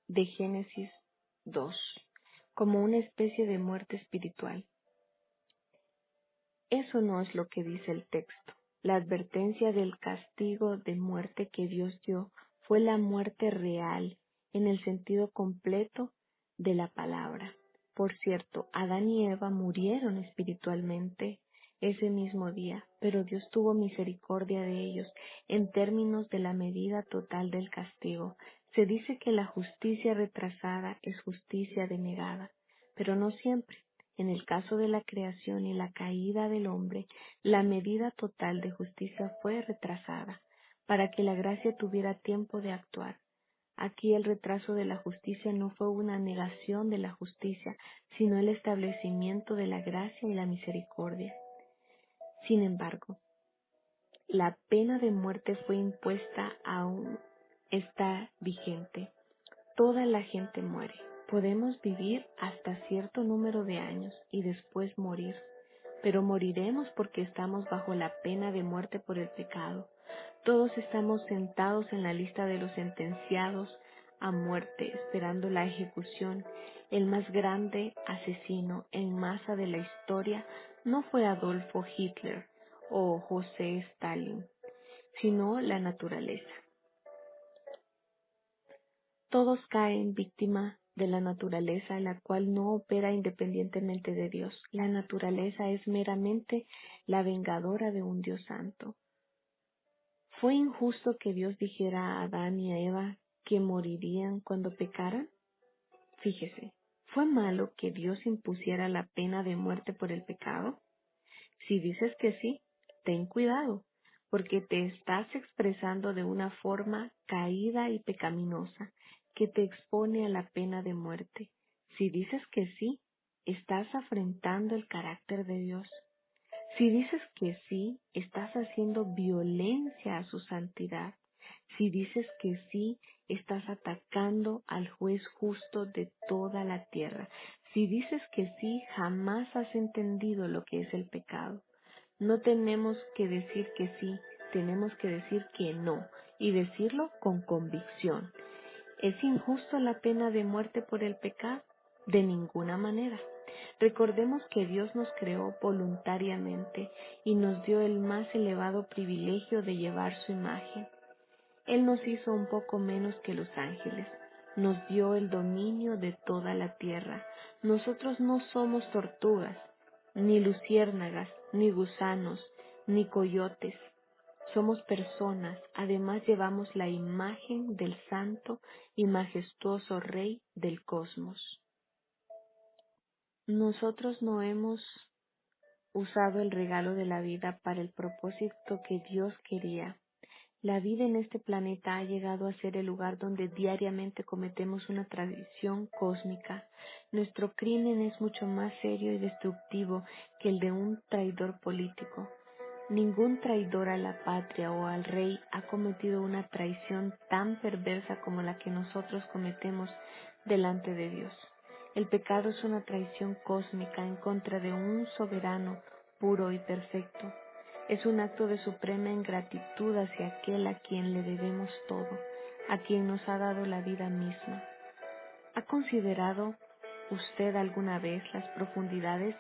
de Génesis 2 como una especie de muerte espiritual. Eso no es lo que dice el texto. La advertencia del castigo de muerte que Dios dio fue la muerte real, en el sentido completo de la palabra. Por cierto, Adán y Eva murieron espiritualmente ese mismo día, pero Dios tuvo misericordia de ellos en términos de la medida total del castigo. Se dice que la justicia retrasada es justicia denegada, pero no siempre. En el caso de la creación y la caída del hombre, la medida total de justicia fue retrasada, para que la gracia tuviera tiempo de actuar. Aquí el retraso de la justicia no fue una negación de la justicia, sino el establecimiento de la gracia y la misericordia. Sin embargo, la pena de muerte fue impuesta aún está vigente. Toda la gente muere. Podemos vivir hasta cierto número de años y después morir, pero moriremos porque estamos bajo la pena de muerte por el pecado. Todos estamos sentados en la lista de los sentenciados a muerte, esperando la ejecución. El más grande asesino en masa de la historia no fue Adolfo Hitler o José Stalin, sino la naturaleza. Todos caen víctima de la naturaleza, la cual no opera independientemente de Dios. La naturaleza es meramente la vengadora de un Dios santo. ¿Fue injusto que Dios dijera a Adán y a Eva que morirían cuando pecaran? Fíjese, ¿fue malo que Dios impusiera la pena de muerte por el pecado? Si dices que sí, ten cuidado, porque te estás expresando de una forma caída y pecaminosa que te expone a la pena de muerte. Si dices que sí, estás afrentando el carácter de Dios. Si dices que sí, estás haciendo violencia a su santidad. Si dices que sí, estás atacando al juez justo de toda la tierra. Si dices que sí, jamás has entendido lo que es el pecado. No tenemos que decir que sí, tenemos que decir que no, y decirlo con convicción. ¿Es injusto la pena de muerte por el pecado? De ninguna manera. Recordemos que Dios nos creó voluntariamente y nos dio el más elevado privilegio de llevar su imagen. Él nos hizo un poco menos que los ángeles, nos dio el dominio de toda la tierra. Nosotros no somos tortugas, ni luciérnagas, ni gusanos, ni coyotes. Somos personas, además llevamos la imagen del santo y majestuoso Rey del cosmos. Nosotros no hemos usado el regalo de la vida para el propósito que Dios quería. La vida en este planeta ha llegado a ser el lugar donde diariamente cometemos una traición cósmica. Nuestro crimen es mucho más serio y destructivo que el de un traidor político. Ningún traidor a la patria o al rey ha cometido una traición tan perversa como la que nosotros cometemos delante de Dios. El pecado es una traición cósmica en contra de un soberano puro y perfecto. Es un acto de suprema ingratitud hacia aquel a quien le debemos todo, a quien nos ha dado la vida misma. ¿Ha considerado usted alguna vez las profundidades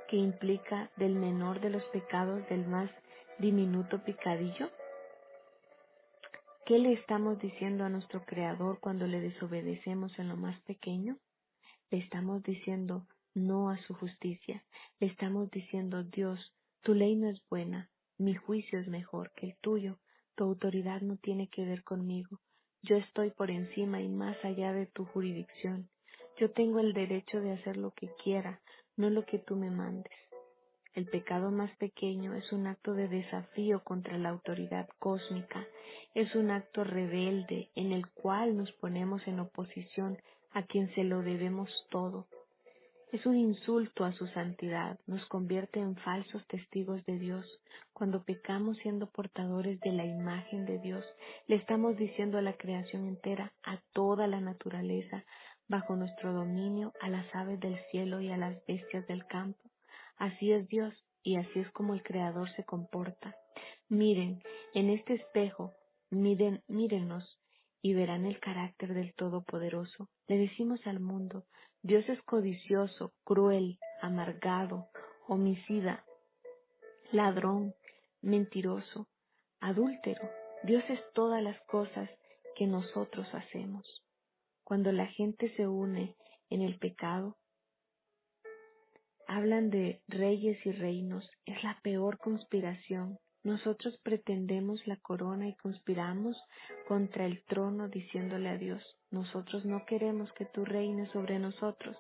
que implica del menor de los pecados del más diminuto pecadillo? ¿Qué le estamos diciendo a nuestro Creador cuando le desobedecemos en lo más pequeño? Le estamos diciendo no a su justicia. Le estamos diciendo, Dios, tu ley no es buena, mi juicio es mejor que el tuyo, tu autoridad no tiene que ver conmigo. Yo estoy por encima y más allá de tu jurisdicción. Yo tengo el derecho de hacer lo que quiera, no lo que tú me mandes. El pecado más pequeño es un acto de desafío contra la autoridad cósmica, es un acto rebelde en el cual nos ponemos en oposición a quien se lo debemos todo. Es un insulto a su santidad, nos convierte en falsos testigos de Dios. Cuando pecamos siendo portadores de la imagen de Dios, le estamos diciendo a la creación entera, a toda la naturaleza, bajo nuestro dominio, a las aves del cielo y a las bestias del campo. Así es Dios y así es como el Creador se comporta. Miren, en este espejo, mírenos y verán el carácter del Todopoderoso. Le decimos al mundo, Dios es codicioso, cruel, amargado, homicida, ladrón, mentiroso, adúltero. Dios es todas las cosas que nosotros hacemos. Cuando la gente se une en el pecado, hablan de reyes y reinos. Es la peor conspiración. Nosotros pretendemos la corona y conspiramos contra el trono diciéndole a Dios, nosotros no queremos que tú reines sobre nosotros.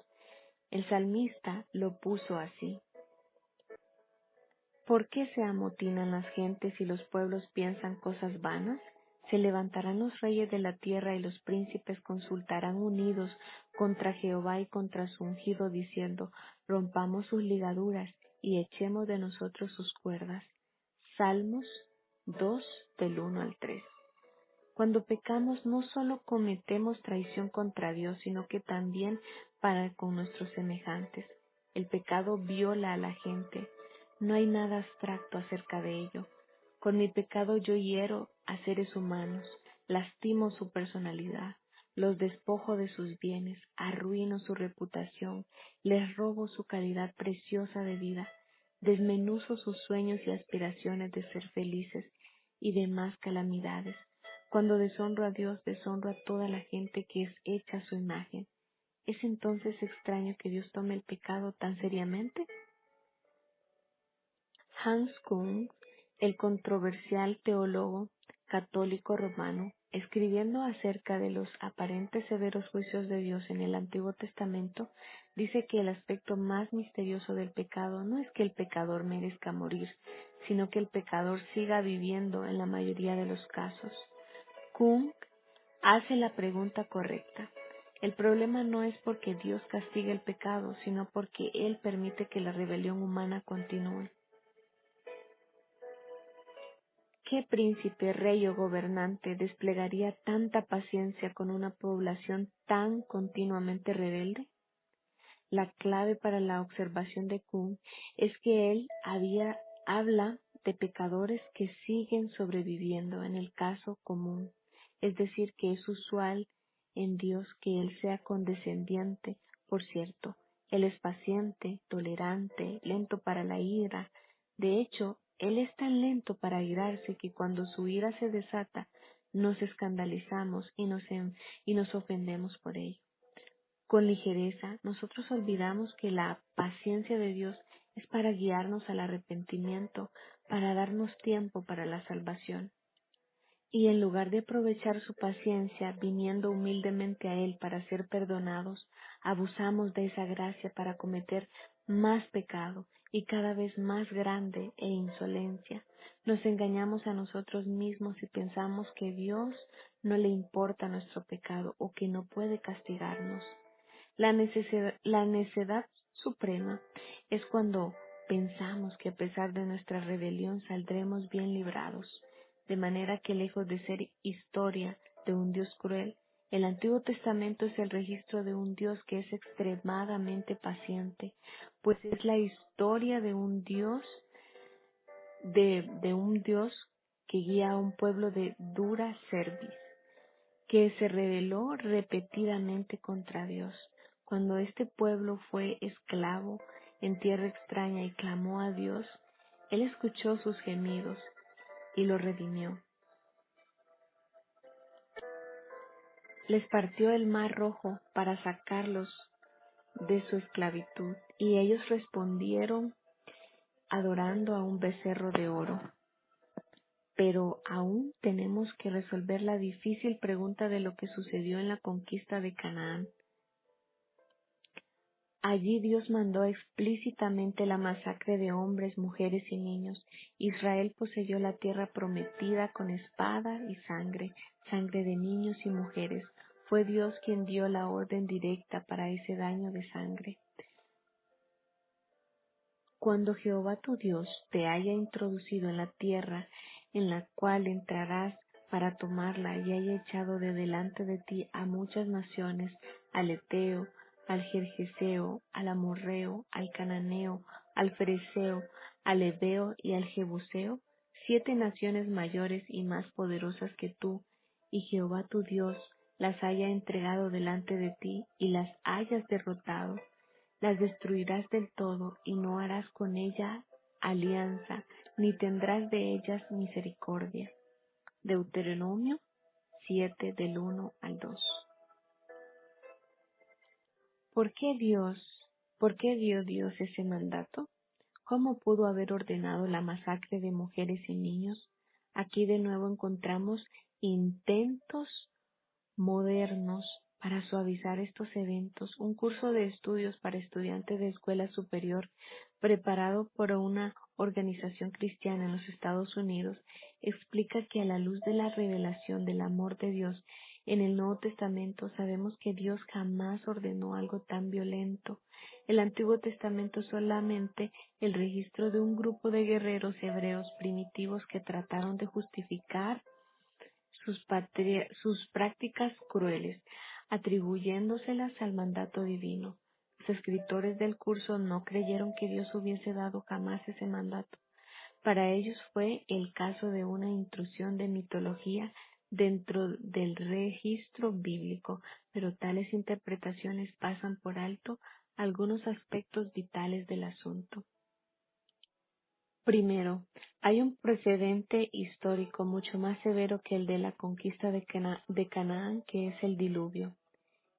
El salmista lo puso así. ¿Por qué se amotinan las gentes y los pueblos piensan cosas vanas? Se levantarán los reyes de la tierra y los príncipes consultarán unidos contra Jehová y contra su ungido, diciendo, rompamos sus ligaduras y echemos de nosotros sus cuerdas. Salmos 2 del 1 al 3. Cuando pecamos no solo cometemos traición contra Dios, sino que también para con nuestros semejantes. El pecado viola a la gente. No hay nada abstracto acerca de ello. Con mi pecado yo hiero a seres humanos, lastimo su personalidad, los despojo de sus bienes, arruino su reputación, les robo su calidad preciosa de vida, desmenuzo sus sueños y aspiraciones de ser felices y demás calamidades. Cuando deshonro a Dios, deshonro a toda la gente que es hecha a su imagen. ¿Es entonces extraño que Dios tome el pecado tan seriamente? Hans Küng, el controversial teólogo católico romano, escribiendo acerca de los aparentes severos juicios de Dios en el Antiguo Testamento, dice que el aspecto más misterioso del pecado no es que el pecador merezca morir, sino que el pecador siga viviendo en la mayoría de los casos. Küng hace la pregunta correcta. El problema no es porque Dios castiga el pecado, sino porque Él permite que la rebelión humana continúe. ¿Qué príncipe, rey o gobernante desplegaría tanta paciencia con una población tan continuamente rebelde? La clave para la observación de Kuhn es que él habla de pecadores que siguen sobreviviendo en el caso común, es decir, que es usual en Dios que Él sea condescendiente. Por cierto, Él es paciente, tolerante, lento para la ira. De hecho, Él es tan lento para irarse que cuando su ira se desata, nos escandalizamos y nos ofendemos por ello. Con ligereza, nosotros olvidamos que la paciencia de Dios es para guiarnos al arrepentimiento, para darnos tiempo para la salvación. Y en lugar de aprovechar su paciencia viniendo humildemente a Él para ser perdonados, abusamos de esa gracia para cometer más pecado y cada vez más grande e insolencia. Nos engañamos a nosotros mismos y pensamos que Dios no le importa nuestro pecado o que no puede castigarnos. La necedad suprema es cuando pensamos que a pesar de nuestra rebelión saldremos bien librados, de manera que lejos de ser historia de un Dios cruel, el Antiguo Testamento es el registro de un Dios que es extremadamente paciente, pues es la historia de un Dios, de un Dios que guía a un pueblo de dura cerviz, que se rebeló repetidamente contra Dios. Cuando este pueblo fue esclavo en tierra extraña y clamó a Dios, Él escuchó sus gemidos y lo redimió. Les partió el mar rojo para sacarlos de su esclavitud, y ellos respondieron adorando a un becerro de oro. Pero aún tenemos que resolver la difícil pregunta de lo que sucedió en la conquista de Canaán. Allí Dios mandó explícitamente la masacre de hombres, mujeres y niños. Israel poseyó la tierra prometida con espada y sangre, sangre de niños y mujeres. Fue Dios quien dio la orden directa para ese daño de sangre. Cuando Jehová tu Dios te haya introducido en la tierra en la cual entrarás para tomarla y haya echado de delante de ti a muchas naciones, al Eteo, al Gergeseo, al Amorreo, al Cananeo, al Fereceo, al Heveo y al Jebuseo, 7 naciones mayores y más poderosas que tú, y Jehová tu Dios las haya entregado delante de ti y las hayas derrotado, las destruirás del todo y no harás con ella alianza, ni tendrás de ellas misericordia. Deuteronomio 7 del 1 al 2. ¿Por qué dio Dios ese mandato? ¿Cómo pudo haber ordenado la masacre de mujeres y niños? Aquí de nuevo encontramos intentos modernos para suavizar estos eventos. Un curso de estudios para estudiantes de escuela superior preparado por una organización cristiana en los Estados Unidos explica que a la luz de la revelación del amor de Dios en el Nuevo Testamento sabemos que Dios jamás ordenó algo tan violento. El Antiguo Testamento solamente el registro de un grupo de guerreros hebreos primitivos que trataron de justificar sus prácticas crueles, atribuyéndoselas al mandato divino. Los escritores del curso no creyeron que Dios hubiese dado jamás ese mandato. Para ellos fue el caso de una intrusión de mitología dentro del registro bíblico, pero tales interpretaciones pasan por alto algunos aspectos vitales del asunto. Primero, hay un precedente histórico mucho más severo que el de la conquista de Canaán, que es el diluvio.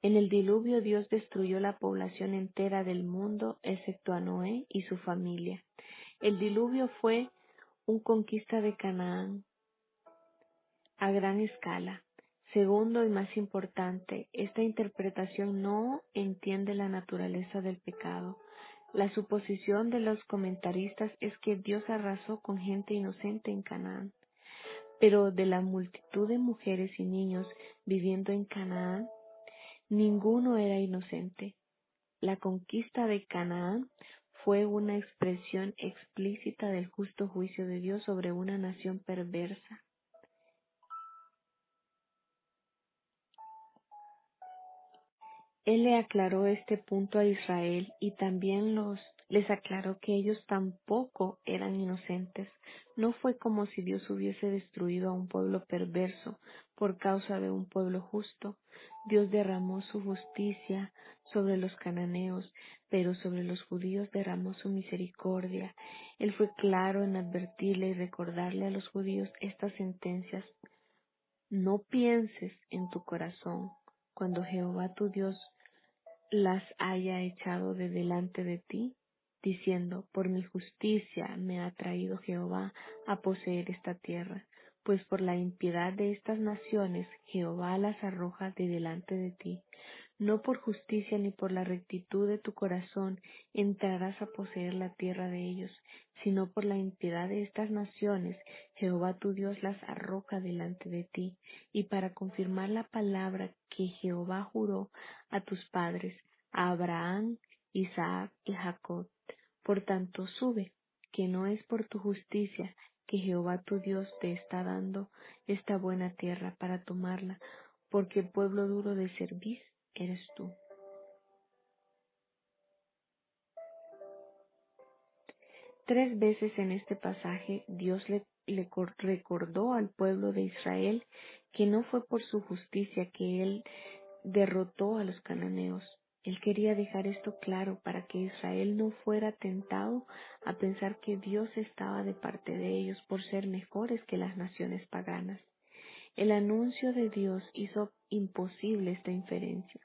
En el diluvio Dios destruyó la población entera del mundo, excepto a Noé y su familia. El diluvio fue una conquista de Canaán a gran escala. Segundo y más importante, esta interpretación no entiende la naturaleza del pecado. La suposición de los comentaristas es que Dios arrasó con gente inocente en Canaán, pero de la multitud de mujeres y niños viviendo en Canaán, ninguno era inocente. La conquista de Canaán fue una expresión explícita del justo juicio de Dios sobre una nación perversa. Él le aclaró este punto a Israel y también les aclaró que ellos tampoco eran inocentes. No fue como si Dios hubiese destruido a un pueblo perverso por causa de un pueblo justo. Dios derramó su justicia sobre los cananeos, pero sobre los judíos derramó su misericordia. Él fue claro en advertirle y recordarle a los judíos estas sentencias. No pienses en tu corazón cuando Jehová tu Dios las haya echado de delante de ti, diciendo, por mi justicia me ha traído Jehová a poseer esta tierra, pues por la impiedad de estas naciones Jehová las arroja de delante de ti. No por justicia ni por la rectitud de tu corazón entrarás a poseer la tierra de ellos, sino por la impiedad de estas naciones Jehová tu Dios las arroja delante de ti, y para confirmar la palabra que Jehová juró a tus padres, a Abraham, Isaac y Jacob. Por tanto, sube, que no es por tu justicia que Jehová tu Dios te está dando esta buena tierra para tomarla, porque pueblo duro de cerviz eres tú. 3 veces en este pasaje Dios le recordó al pueblo de Israel que no fue por su justicia que él derrotó a los cananeos. Él quería dejar esto claro para que Israel no fuera tentado a pensar que Dios estaba de parte de ellos por ser mejores que las naciones paganas. El anuncio de Dios hizo imposible esta inferencia.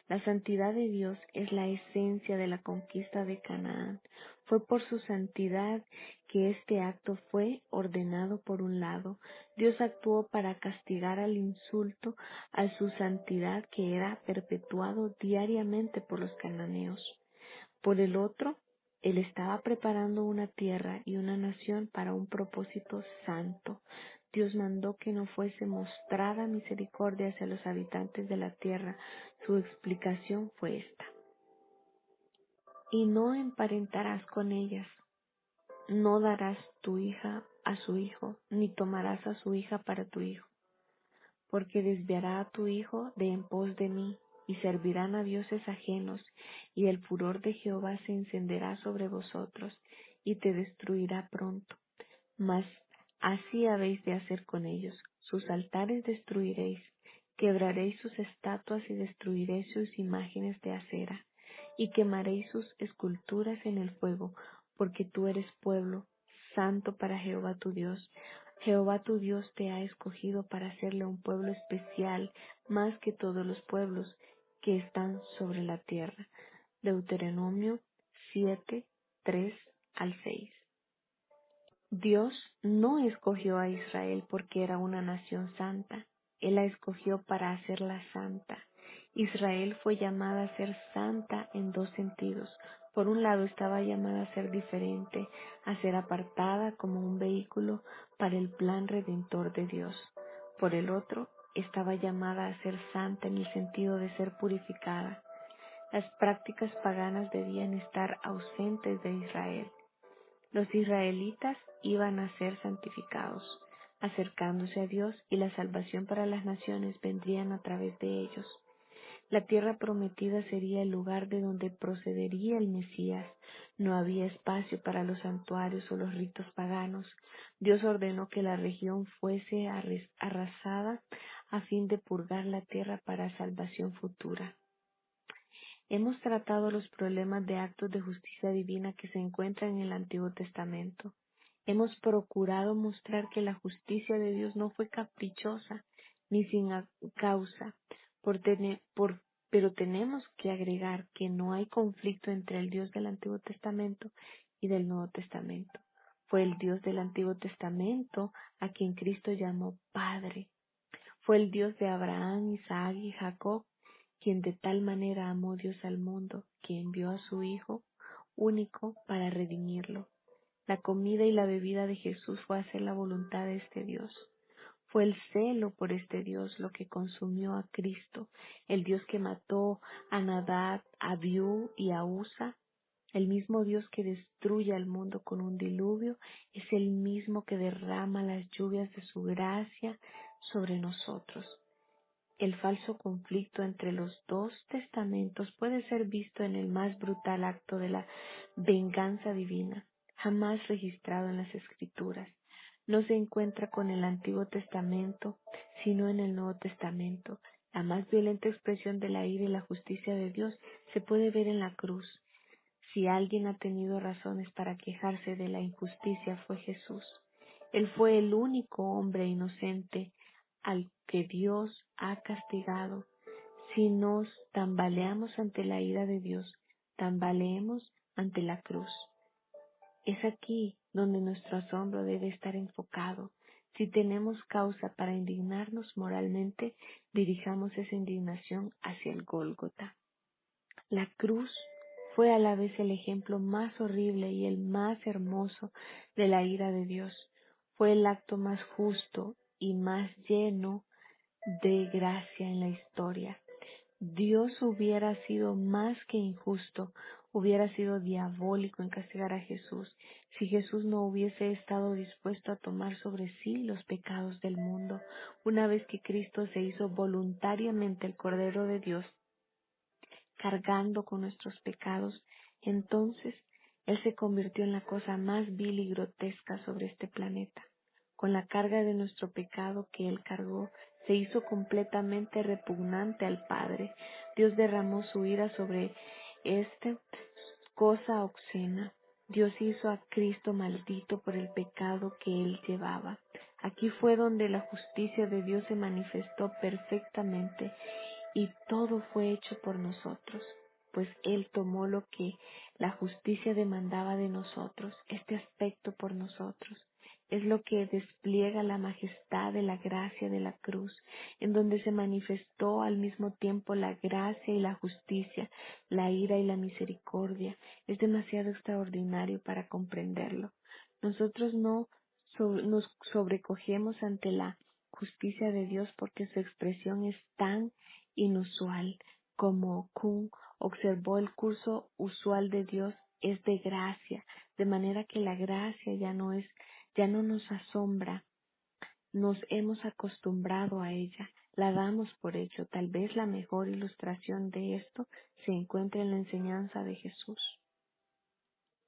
La santidad de Dios es la esencia de la conquista de Canaán. Fue por su santidad que este acto fue ordenado por un lado. Dios actuó para castigar al insulto a su santidad que era perpetuado diariamente por los cananeos. Por el otro, Él estaba preparando una tierra y una nación para un propósito santo. Dios mandó que no fuese mostrada misericordia hacia los habitantes de la tierra. Su explicación fue esta: y no emparentarás con ellas, no darás tu hija a su hijo, ni tomarás a su hija para tu hijo, porque desviará a tu hijo de en pos de mí, y servirán a dioses ajenos, y el furor de Jehová se encenderá sobre vosotros, y te destruirá pronto. Mas así habéis de hacer con ellos: sus altares destruiréis, quebraréis sus estatuas y destruiréis sus imágenes de acera, y quemaréis sus esculturas en el fuego, porque tú eres pueblo santo para Jehová tu Dios. Jehová tu Dios te ha escogido para hacerle un pueblo especial, más que todos los pueblos que están sobre la tierra. Deuteronomio 7, 3 al 6. Dios no escogió a Israel porque era una nación santa. Él la escogió para hacerla santa. Israel fue llamada a ser santa en dos sentidos. Por un lado, estaba llamada a ser diferente, a ser apartada como un vehículo para el plan redentor de Dios. Por el otro, estaba llamada a ser santa en el sentido de ser purificada. Las prácticas paganas debían estar ausentes de Israel. Los israelitas iban a ser santificados, acercándose a Dios, y la salvación para las naciones vendrían a través de ellos. La tierra prometida sería el lugar de donde procedería el Mesías. No había espacio para los santuarios o los ritos paganos. Dios ordenó que la región fuese arrasada a fin de purgar la tierra para salvación futura. Hemos tratado los problemas de actos de justicia divina que se encuentran en el Antiguo Testamento. Hemos procurado mostrar que la justicia de Dios no fue caprichosa ni sin causa, pero tenemos que agregar que no hay conflicto entre el Dios del Antiguo Testamento y del Nuevo Testamento. Fue el Dios del Antiguo Testamento a quien Cristo llamó Padre. Fue el Dios de Abraham, Isaac y Jacob, quien de tal manera amó Dios al mundo, que envió a su Hijo único para redimirlo. La comida y la bebida de Jesús fue hacer la voluntad de este Dios. Fue el celo por este Dios lo que consumió a Cristo, el Dios que mató a Nadab, a Abiú y a Usa. El mismo Dios que destruye al mundo con un diluvio es el mismo que derrama las lluvias de su gracia sobre nosotros. El falso conflicto entre los dos testamentos puede ser visto en el más brutal acto de la venganza divina, jamás registrado en las Escrituras. No se encuentra con el Antiguo Testamento, sino en el Nuevo Testamento. La más violenta expresión de la ira y la justicia de Dios se puede ver en la cruz. Si alguien ha tenido razones para quejarse de la injusticia, fue Jesús. Él fue el único hombre inocente al que Dios ha castigado. Si nos tambaleamos ante la ira de Dios, tambaleemos ante la cruz. Es aquí donde nuestro asombro debe estar enfocado. Si tenemos causa para indignarnos moralmente, dirijamos esa indignación hacia el Gólgota. La cruz fue a la vez el ejemplo más horrible y el más hermoso de la ira de Dios. Fue el acto más justo y más lleno de gracia en la historia. Dios hubiera sido más que injusto, hubiera sido diabólico en castigar a Jesús si Jesús no hubiese estado dispuesto a tomar sobre sí los pecados del mundo. Una vez que Cristo se hizo voluntariamente el Cordero de Dios, cargando con nuestros pecados, entonces Él se convirtió en la cosa más vil y grotesca sobre este planeta. Con la carga de nuestro pecado que Él cargó, se hizo completamente repugnante al Padre. Dios derramó su ira sobre esta cosa obscena. Dios hizo a Cristo maldito por el pecado que Él llevaba. Aquí fue donde la justicia de Dios se manifestó perfectamente y todo fue hecho por nosotros, pues Él tomó lo que la justicia demandaba de nosotros, este aspecto por nosotros. Es lo que despliega la majestad de la gracia de la cruz, en donde se manifestó al mismo tiempo la gracia y la justicia, la ira y la misericordia. Es demasiado extraordinario para comprenderlo. Nosotros no nos sobrecogemos ante la justicia de Dios porque su expresión es tan inusual. Como Kuhn observó, el curso usual de Dios es de gracia, de manera que la gracia ya no nos asombra, nos hemos acostumbrado a ella, la damos por hecho. Tal vez la mejor ilustración de esto se encuentra en la enseñanza de Jesús.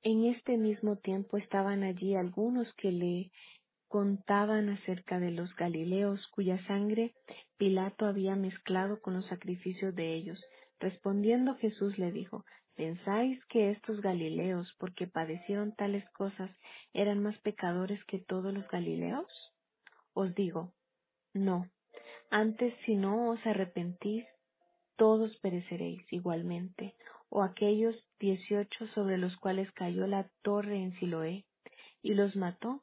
En este mismo tiempo estaban allí algunos que le contaban acerca de los Galileos, cuya sangre Pilato había mezclado con los sacrificios de ellos. Respondiendo Jesús le dijo: ¿Pensáis que estos Galileos, porque padecieron tales cosas, eran más pecadores que todos los Galileos? Os digo, no. Antes, si no os arrepentís, todos pereceréis igualmente. O aquellos 18 sobre los cuales cayó la torre en Siloé y los mató,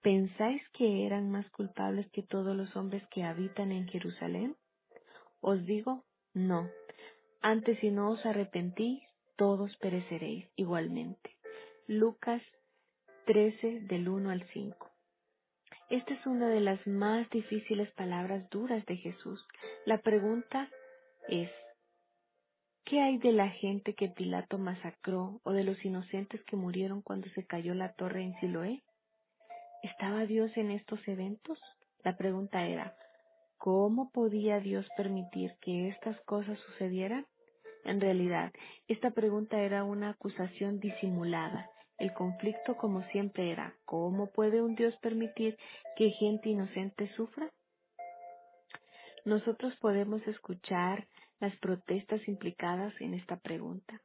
¿pensáis que eran más culpables que todos los hombres que habitan en Jerusalén? Os digo, no. Antes, si no os arrepentís, todos pereceréis igualmente. Lucas 13 del 1 al 5. Esta es una de las más difíciles palabras duras de Jesús. La pregunta es: ¿qué hay de la gente que Pilato masacró o de los inocentes que murieron cuando se cayó la torre en Siloé? ¿Estaba Dios en estos eventos? La pregunta era: ¿cómo podía Dios permitir que estas cosas sucedieran? En realidad, esta pregunta era una acusación disimulada. El conflicto, como siempre, era: ¿cómo puede un Dios permitir que gente inocente sufra? Nosotros podemos escuchar las protestas implicadas en esta pregunta.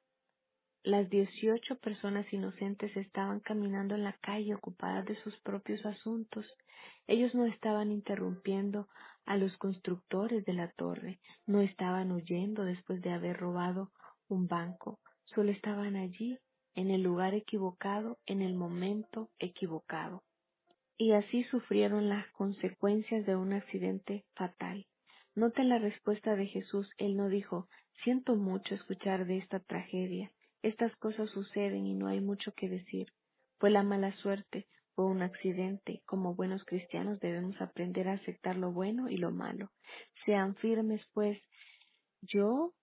Las 18 personas inocentes estaban caminando en la calle ocupadas de sus propios asuntos. Ellos no estaban interrumpiendo a los constructores de la torre, no estaban huyendo después de haber robado un banco, solo estaban allí, en el lugar equivocado, en el momento equivocado. Y así sufrieron las consecuencias de un accidente fatal. Noten la respuesta de Jesús. Él no dijo: siento mucho escuchar de esta tragedia. Estas cosas suceden y no hay mucho que decir. Fue la mala suerte, fue un accidente. Como buenos cristianos debemos aprender a aceptar lo bueno y lo malo. Sean firmes, pues. Yo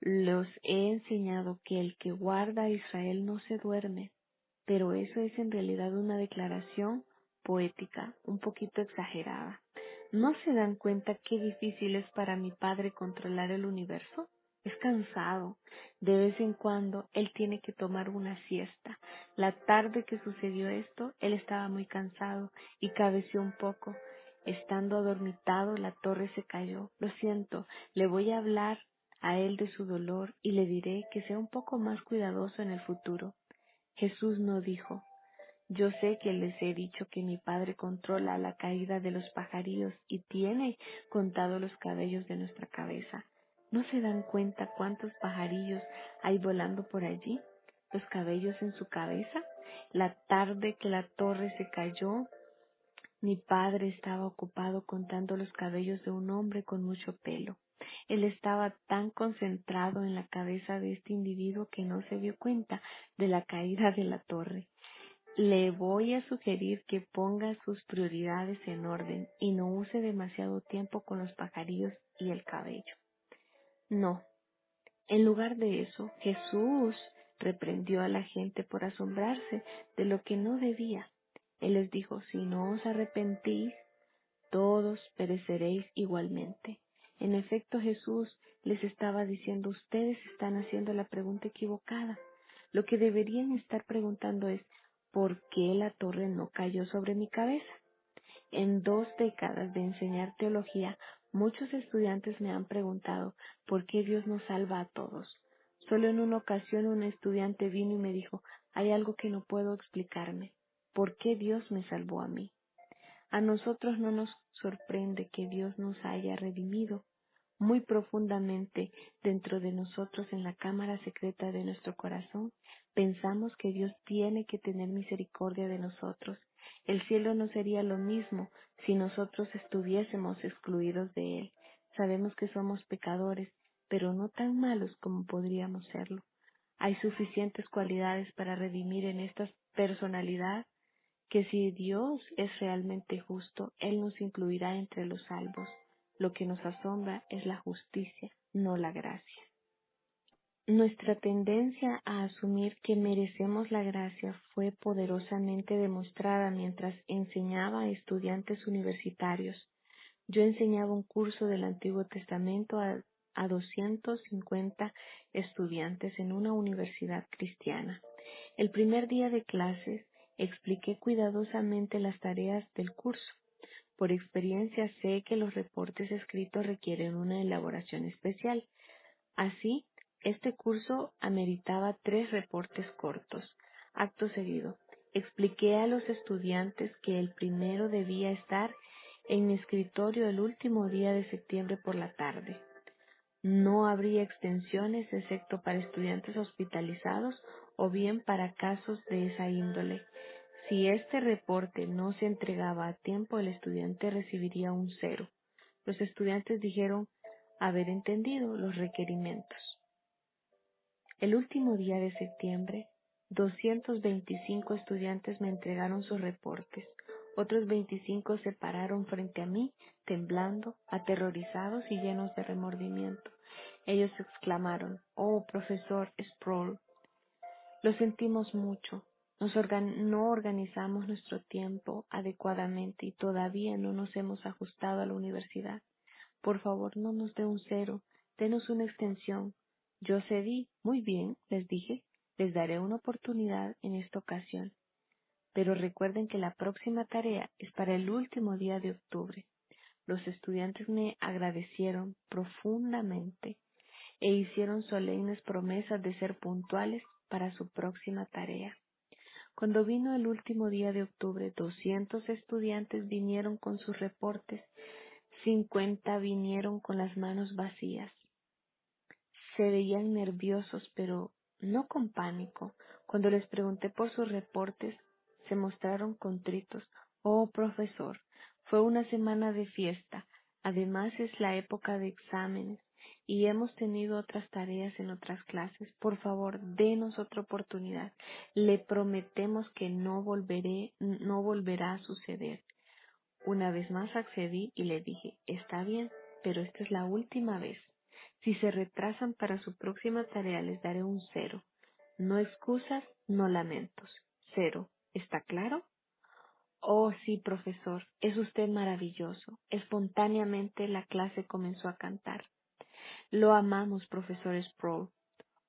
los he enseñado que el que guarda a Israel no se duerme, pero eso es en realidad una declaración poética, un poquito exagerada. ¿No se dan cuenta qué difícil es para mi padre controlar el universo? Es cansado. De vez en cuando él tiene que tomar una siesta. La tarde que sucedió esto, él estaba muy cansado y cabeció un poco. Estando adormitado, la torre se cayó. Lo siento, le voy a hablar a él de su dolor y le diré que sea un poco más cuidadoso en el futuro. Jesús no dijo: yo sé que les he dicho que mi Padre controla la caída de los pajarillos y tiene contado los cabellos de nuestra cabeza. ¿No se dan cuenta cuántos pajarillos hay volando por allí? ¿Los cabellos en su cabeza? La tarde que la torre se cayó, mi padre estaba ocupado contando los cabellos de un hombre con mucho pelo. Él estaba tan concentrado en la cabeza de este individuo que no se dio cuenta de la caída de la torre. Le voy a sugerir que ponga sus prioridades en orden y no use demasiado tiempo con los pajarillos y el cabello. No, en lugar de eso, Jesús reprendió a la gente por asombrarse de lo que no debía. Él les dijo: si no os arrepentís, todos pereceréis igualmente. En efecto, Jesús les estaba diciendo: ustedes están haciendo la pregunta equivocada. Lo que deberían estar preguntando es: ¿por qué la torre no cayó sobre mi cabeza? En 2 décadas de enseñar teología, muchos estudiantes me han preguntado por qué Dios nos salva a todos. Solo en una ocasión un estudiante vino y me dijo: hay algo que no puedo explicarme. ¿Por qué Dios me salvó a mí? A nosotros no nos sorprende que Dios nos haya redimido. muy profundamente dentro de nosotros, en la cámara secreta de nuestro corazón, pensamos que Dios tiene que tener misericordia de nosotros. El cielo no sería lo mismo si nosotros estuviésemos excluidos de Él. Sabemos que somos pecadores, pero no tan malos como podríamos serlo. Hay suficientes cualidades para redimir en esta personalidad que si Dios es realmente justo, Él nos incluirá entre los salvos. Lo que nos asombra es la justicia, no la gracia. Nuestra tendencia a asumir que merecemos la gracia fue poderosamente demostrada mientras enseñaba a estudiantes universitarios. Yo enseñaba un curso del Antiguo Testamento a 250 estudiantes en una universidad cristiana. El primer día de clases expliqué cuidadosamente las tareas del curso. Por experiencia sé que los reportes escritos requieren una elaboración especial. Así, este curso ameritaba 3 reportes cortos. Acto seguido, expliqué a los estudiantes que el primero debía estar en mi escritorio el último día de septiembre por la tarde. No habría extensiones excepto para estudiantes hospitalizados o bien para casos de esa índole. Si este reporte no se entregaba a tiempo, el estudiante recibiría un 0. Los estudiantes dijeron haber entendido los requerimientos. El último día de septiembre, 225 estudiantes me entregaron sus reportes. Otros 25 se pararon frente a mí, temblando, aterrorizados y llenos de remordimiento. Ellos exclamaron: "Oh, profesor Sproul, lo sentimos mucho. No organizamos nuestro tiempo adecuadamente y todavía no nos hemos ajustado a la universidad. Por favor, no nos dé un 0, denos una extensión". Yo cedí. Muy bien, les dije, les daré una oportunidad en esta ocasión. Pero recuerden que la próxima tarea es para el último día de octubre. Los estudiantes me agradecieron profundamente e hicieron solemnes promesas de ser puntuales para su próxima tarea. Cuando vino el último día de octubre, 200 estudiantes vinieron con sus reportes. 50 vinieron con las manos vacías. Se veían nerviosos, pero no con pánico. Cuando les pregunté por sus reportes, se mostraron contritos. "Oh, profesor, fue una semana de fiesta. Además es la época de exámenes y hemos tenido otras tareas en otras clases. Por favor, denos otra oportunidad. Le prometemos que no volverá a suceder". Una vez más accedí y le dije: "Está bien, pero esta es la última vez. Si se retrasan para su próxima tarea les daré un 0. No excusas, no lamentos. 0. ¿Está claro?". "Oh, sí, profesor, es usted maravilloso". Espontáneamente la clase comenzó a cantar: "Lo amamos, profesor Sproul".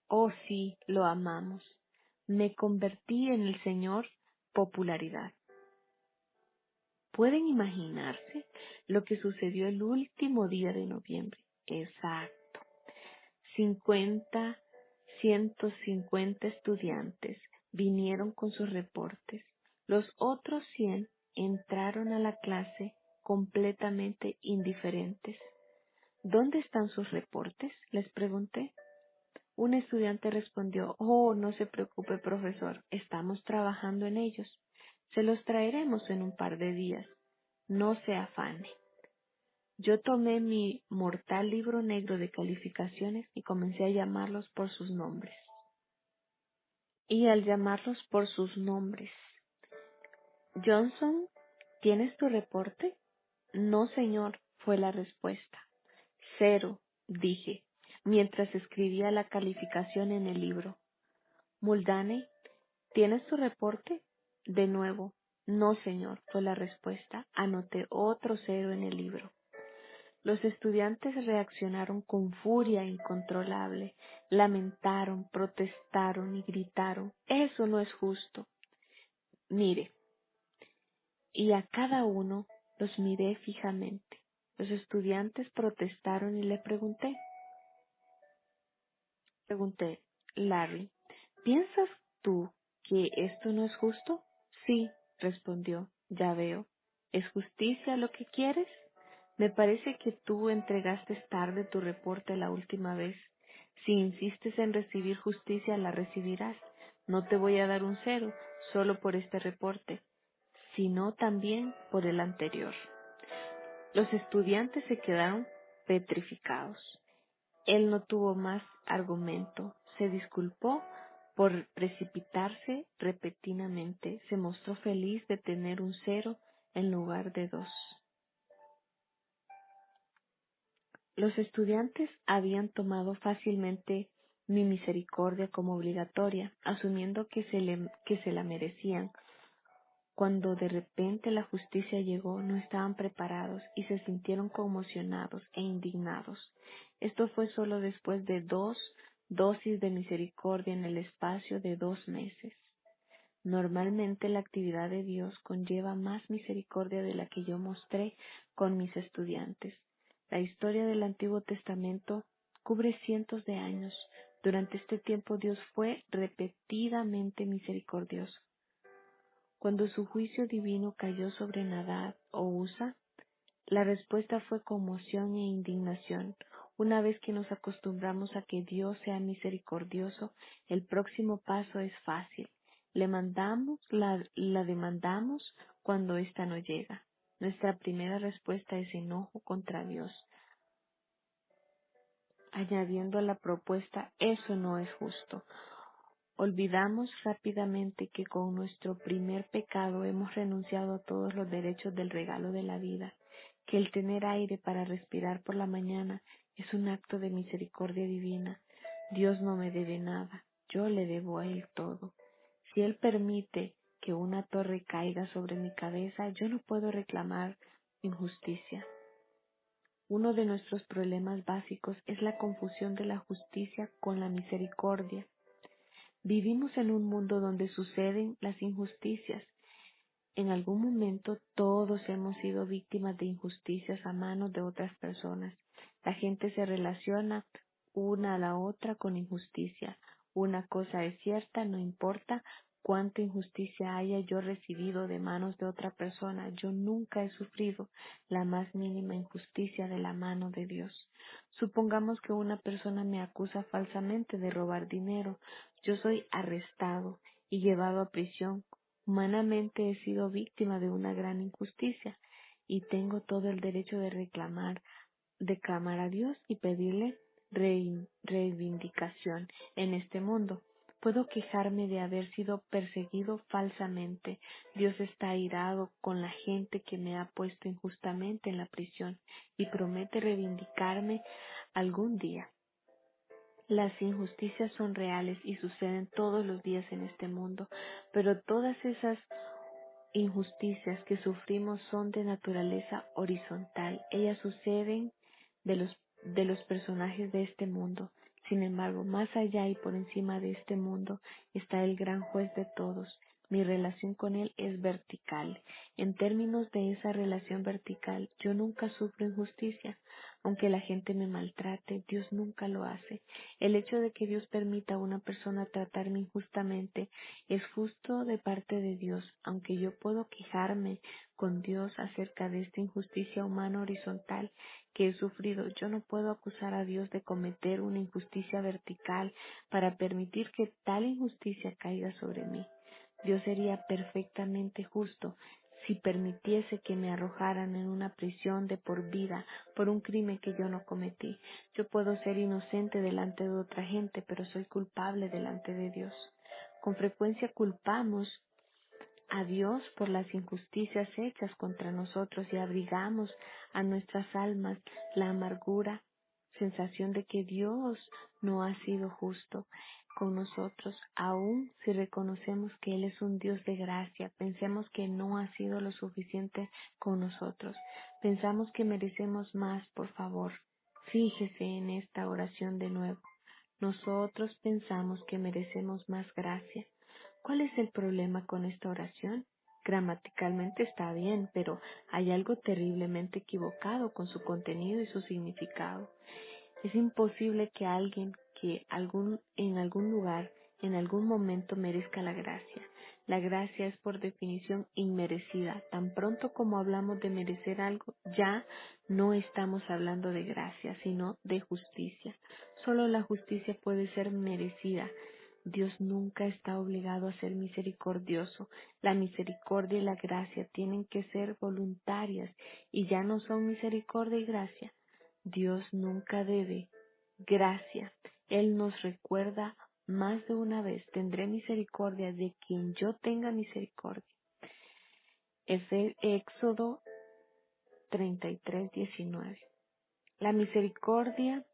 "Oh, sí, lo amamos". Me convertí en el señor Popularidad. ¿Pueden imaginarse lo que sucedió el último día de noviembre? Exacto. 50, 150 estudiantes vinieron con sus reportes. Los otros 100 entraron a la clase completamente indiferentes. ¿Dónde están sus reportes?, les pregunté. Un estudiante respondió: "Oh, no se preocupe, profesor, estamos trabajando en ellos. Se los traeremos en un par de días. No se afane". Yo tomé mi mortal libro negro de calificaciones y comencé a llamarlos por sus nombres. Y al llamarlos por sus nombres: "Johnson, ¿tienes tu reporte?". "No, señor", fue la respuesta. "0", dije, mientras escribía la calificación en el libro. "Muldaney, ¿tienes tu reporte?". De nuevo: "No, señor", fue la respuesta. Anoté otro 0 en el libro. Los estudiantes reaccionaron con furia incontrolable, lamentaron, protestaron y gritaron: "Eso no es justo". Mire, y a cada uno los miré fijamente. Los estudiantes protestaron y le pregunté: "Larry, ¿piensas tú que esto no es justo?". "Sí", respondió. "Ya veo. ¿Es justicia lo que quieres?". Me parece que tú entregaste tarde tu reporte la última vez. Si insistes en recibir justicia, la recibirás. No te voy a dar un 0 solo por este reporte, sino también por el anterior. Los estudiantes se quedaron petrificados. Él no tuvo más argumento. Se disculpó por precipitarse repentinamente. Se mostró feliz de tener un 0 en lugar de 2. Los estudiantes habían tomado fácilmente mi misericordia como obligatoria, asumiendo que se la merecían. Cuando de repente la justicia llegó, no estaban preparados y se sintieron conmocionados e indignados. Esto fue solo después de 2 dosis de misericordia en el espacio de 2 meses. Normalmente la actividad de Dios conlleva más misericordia de la que yo mostré con mis estudiantes. La historia del Antiguo Testamento cubre cientos de años. Durante este tiempo Dios fue repetidamente misericordioso. Cuando su juicio divino cayó sobre Nadab o Usa, la respuesta fue conmoción e indignación. Una vez que nos acostumbramos a que Dios sea misericordioso, el próximo paso es fácil. La demandamos cuando ésta no llega. Nuestra primera respuesta es enojo contra Dios, añadiendo a la propuesta, eso no es justo. Olvidamos rápidamente que con nuestro primer pecado hemos renunciado a todos los derechos del regalo de la vida, que el tener aire para respirar por la mañana es un acto de misericordia divina. Dios no me debe nada, yo le debo a Él todo. Si Él permite que una torre caiga sobre mi cabeza, yo no puedo reclamar injusticia. Uno de nuestros problemas básicos es la confusión de la justicia con la misericordia. Vivimos en un mundo donde suceden las injusticias. En algún momento todos hemos sido víctimas de injusticias a manos de otras personas. La gente se relaciona una a la otra con injusticia. Una cosa es cierta, no importa cuánta injusticia haya yo recibido de manos de otra persona, yo nunca he sufrido la más mínima injusticia de la mano de Dios. Supongamos que una persona me acusa falsamente de robar dinero. Yo soy arrestado y llevado a prisión. Humanamente he sido víctima de una gran injusticia y tengo todo el derecho de clamar a Dios y pedirle reivindicación en este mundo. Puedo quejarme de haber sido perseguido falsamente. Dios está airado con la gente que me ha puesto injustamente en la prisión y promete reivindicarme algún día. Las injusticias son reales y suceden todos los días en este mundo, pero todas esas injusticias que sufrimos son de naturaleza horizontal. Ellas suceden de los personajes de este mundo. Sin embargo, más allá y por encima de este mundo está el gran juez de todos. Mi relación con él es vertical. En términos de esa relación vertical, yo nunca sufro injusticia. Aunque la gente me maltrate, Dios nunca lo hace. El hecho de que Dios permita a una persona tratarme injustamente es justo de parte de Dios. Aunque yo puedo quejarme con Dios acerca de esta injusticia humana horizontal que he sufrido, yo no puedo acusar a Dios de cometer una injusticia vertical para permitir que tal injusticia caiga sobre mí. Dios sería perfectamente justo si permitiese que me arrojaran en una prisión de por vida por un crimen que yo no cometí. Yo puedo ser inocente delante de otra gente, pero soy culpable delante de Dios. Con frecuencia culpamos a Dios por las injusticias hechas contra nosotros y abrigamos a nuestras almas la amargura, sensación de que Dios no ha sido justo con nosotros, aun si reconocemos que Él es un Dios de gracia. Pensemos que no ha sido lo suficiente con nosotros. Pensamos que merecemos más, por favor. Fíjese en esta oración de nuevo. Nosotros pensamos que merecemos más gracia. ¿Cuál es el problema con esta oración? Gramaticalmente está bien, pero hay algo terriblemente equivocado con su contenido y su significado. Es imposible que alguien en algún lugar, en algún momento merezca la gracia. La gracia es por definición inmerecida. Tan pronto como hablamos de merecer algo, ya no estamos hablando de gracia, sino de justicia. Solo la justicia puede ser merecida. Dios nunca está obligado a ser misericordioso. La misericordia y la gracia tienen que ser voluntarias y ya no son misericordia y gracia. Dios nunca debe gracia. Él nos recuerda más de una vez, tendré misericordia de quien yo tenga misericordia. Éxodo 33:19. La misericordia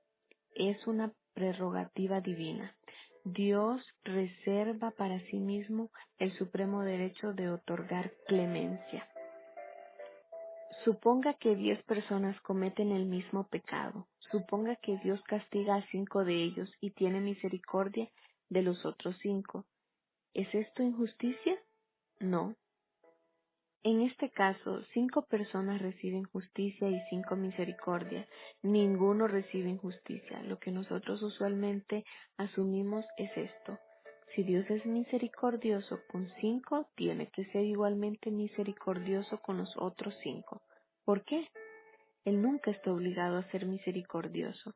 es una prerrogativa divina. Dios reserva para sí mismo el supremo derecho de otorgar clemencia. Suponga que 10 personas cometen el mismo pecado. Suponga que Dios castiga a 5 de ellos y tiene misericordia de los otros 5. ¿Es esto injusticia? No. En este caso, 5 personas reciben justicia y 5 misericordia. Ninguno recibe injusticia. Lo que nosotros usualmente asumimos es esto. Si Dios es misericordioso con 5, tiene que ser igualmente misericordioso con los otros 5. ¿Por qué? Él nunca está obligado a ser misericordioso.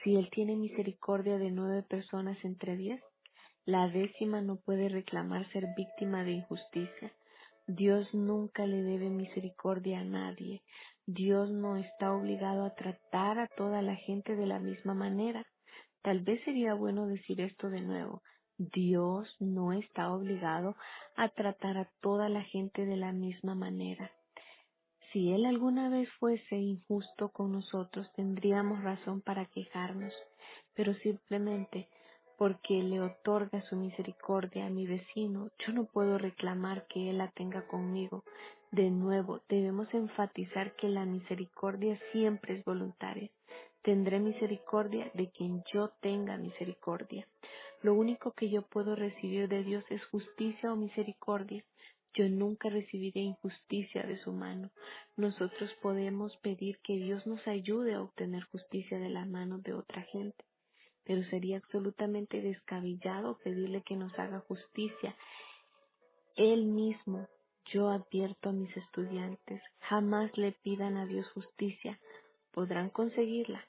Si Él tiene misericordia de 9 personas entre 10, la 10ª no puede reclamar ser víctima de injusticia. Dios nunca le debe misericordia a nadie. Dios no está obligado a tratar a toda la gente de la misma manera. Tal vez sería bueno decir esto de nuevo. Dios no está obligado a tratar a toda la gente de la misma manera. Si Él alguna vez fuese injusto con nosotros, tendríamos razón para quejarnos, pero simplemente porque le otorga su misericordia a mi vecino, yo no puedo reclamar que Él la tenga conmigo. De nuevo, debemos enfatizar que la misericordia siempre es voluntaria. Tendré misericordia de quien yo tenga misericordia. Lo único que yo puedo recibir de Dios es justicia o misericordia. Yo nunca recibiré injusticia de su mano. Nosotros podemos pedir que Dios nos ayude a obtener justicia de la mano de otra gente, pero sería absolutamente descabellado pedirle que nos haga justicia. Él mismo, yo advierto a mis estudiantes, jamás le pidan a Dios justicia, podrán conseguirla.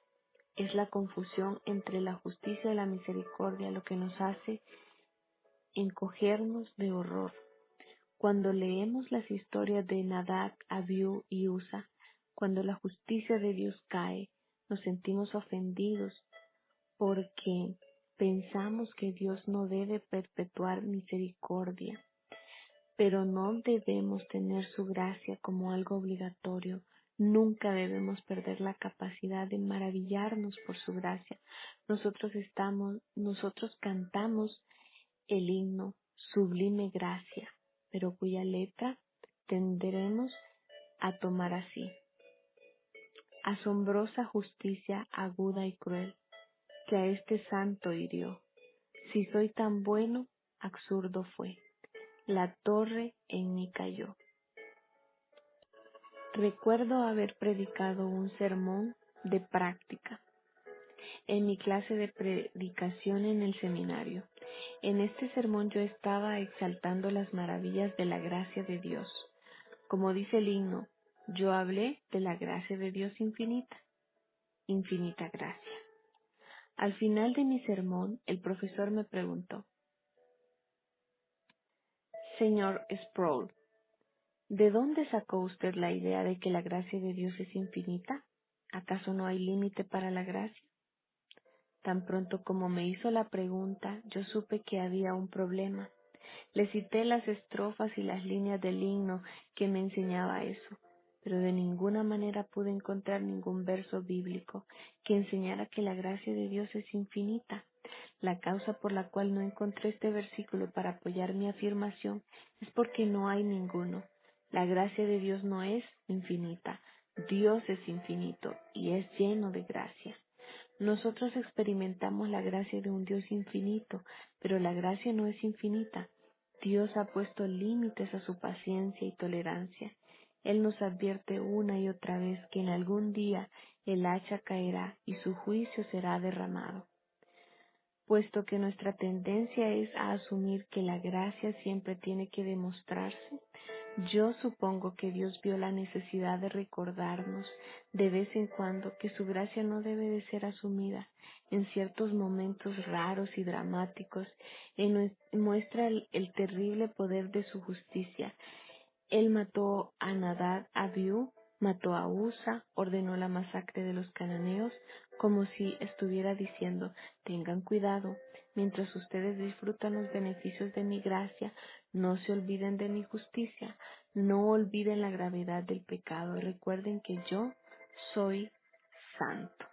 Es la confusión entre la justicia y la misericordia lo que nos hace encogernos de horror. Cuando leemos las historias de Nadab, Abiú y Usa, cuando la justicia de Dios cae, nos sentimos ofendidos porque pensamos que Dios no debe perpetuar misericordia, pero no debemos tener su gracia como algo obligatorio. Nunca debemos perder la capacidad de maravillarnos por su gracia. Nosotros cantamos el himno Sublime Gracia, pero cuya letra tendremos a tomar así. Asombrosa justicia aguda y cruel, que a este santo hirió. Si soy tan bueno, absurdo fue. La torre en mí cayó. Recuerdo haber predicado un sermón de práctica en mi clase de predicación en el seminario. En este sermón yo estaba exaltando las maravillas de la gracia de Dios. Como dice el himno, yo hablé de la gracia de Dios infinita, infinita gracia. Al final de mi sermón, el profesor me preguntó, Señor Sproul, ¿de dónde sacó usted la idea de que la gracia de Dios es infinita? ¿Acaso no hay límite para la gracia? Tan pronto como me hizo la pregunta, yo supe que había un problema. Le cité las estrofas y las líneas del himno que me enseñaba eso, pero de ninguna manera pude encontrar ningún verso bíblico que enseñara que la gracia de Dios es infinita. La causa por la cual no encontré este versículo para apoyar mi afirmación es porque no hay ninguno. La gracia de Dios no es infinita. Dios es infinito y es lleno de gracia. Nosotros experimentamos la gracia de un Dios infinito, pero la gracia no es infinita. Dios ha puesto límites a su paciencia y tolerancia. Él nos advierte una y otra vez que en algún día el hacha caerá y su juicio será derramado. Puesto que nuestra tendencia es a asumir que la gracia siempre tiene que demostrarse, yo supongo que Dios vio la necesidad de recordarnos de vez en cuando que su gracia no debe de ser asumida en ciertos momentos raros y dramáticos, muestra el terrible poder de su justicia. Él mató a Nadab, a Abiú, mató a Usa, ordenó la masacre de los cananeos, como si estuviera diciendo, tengan cuidado, mientras ustedes disfrutan los beneficios de mi gracia, no se olviden de mi justicia, no olviden la gravedad del pecado, recuerden que yo soy santo.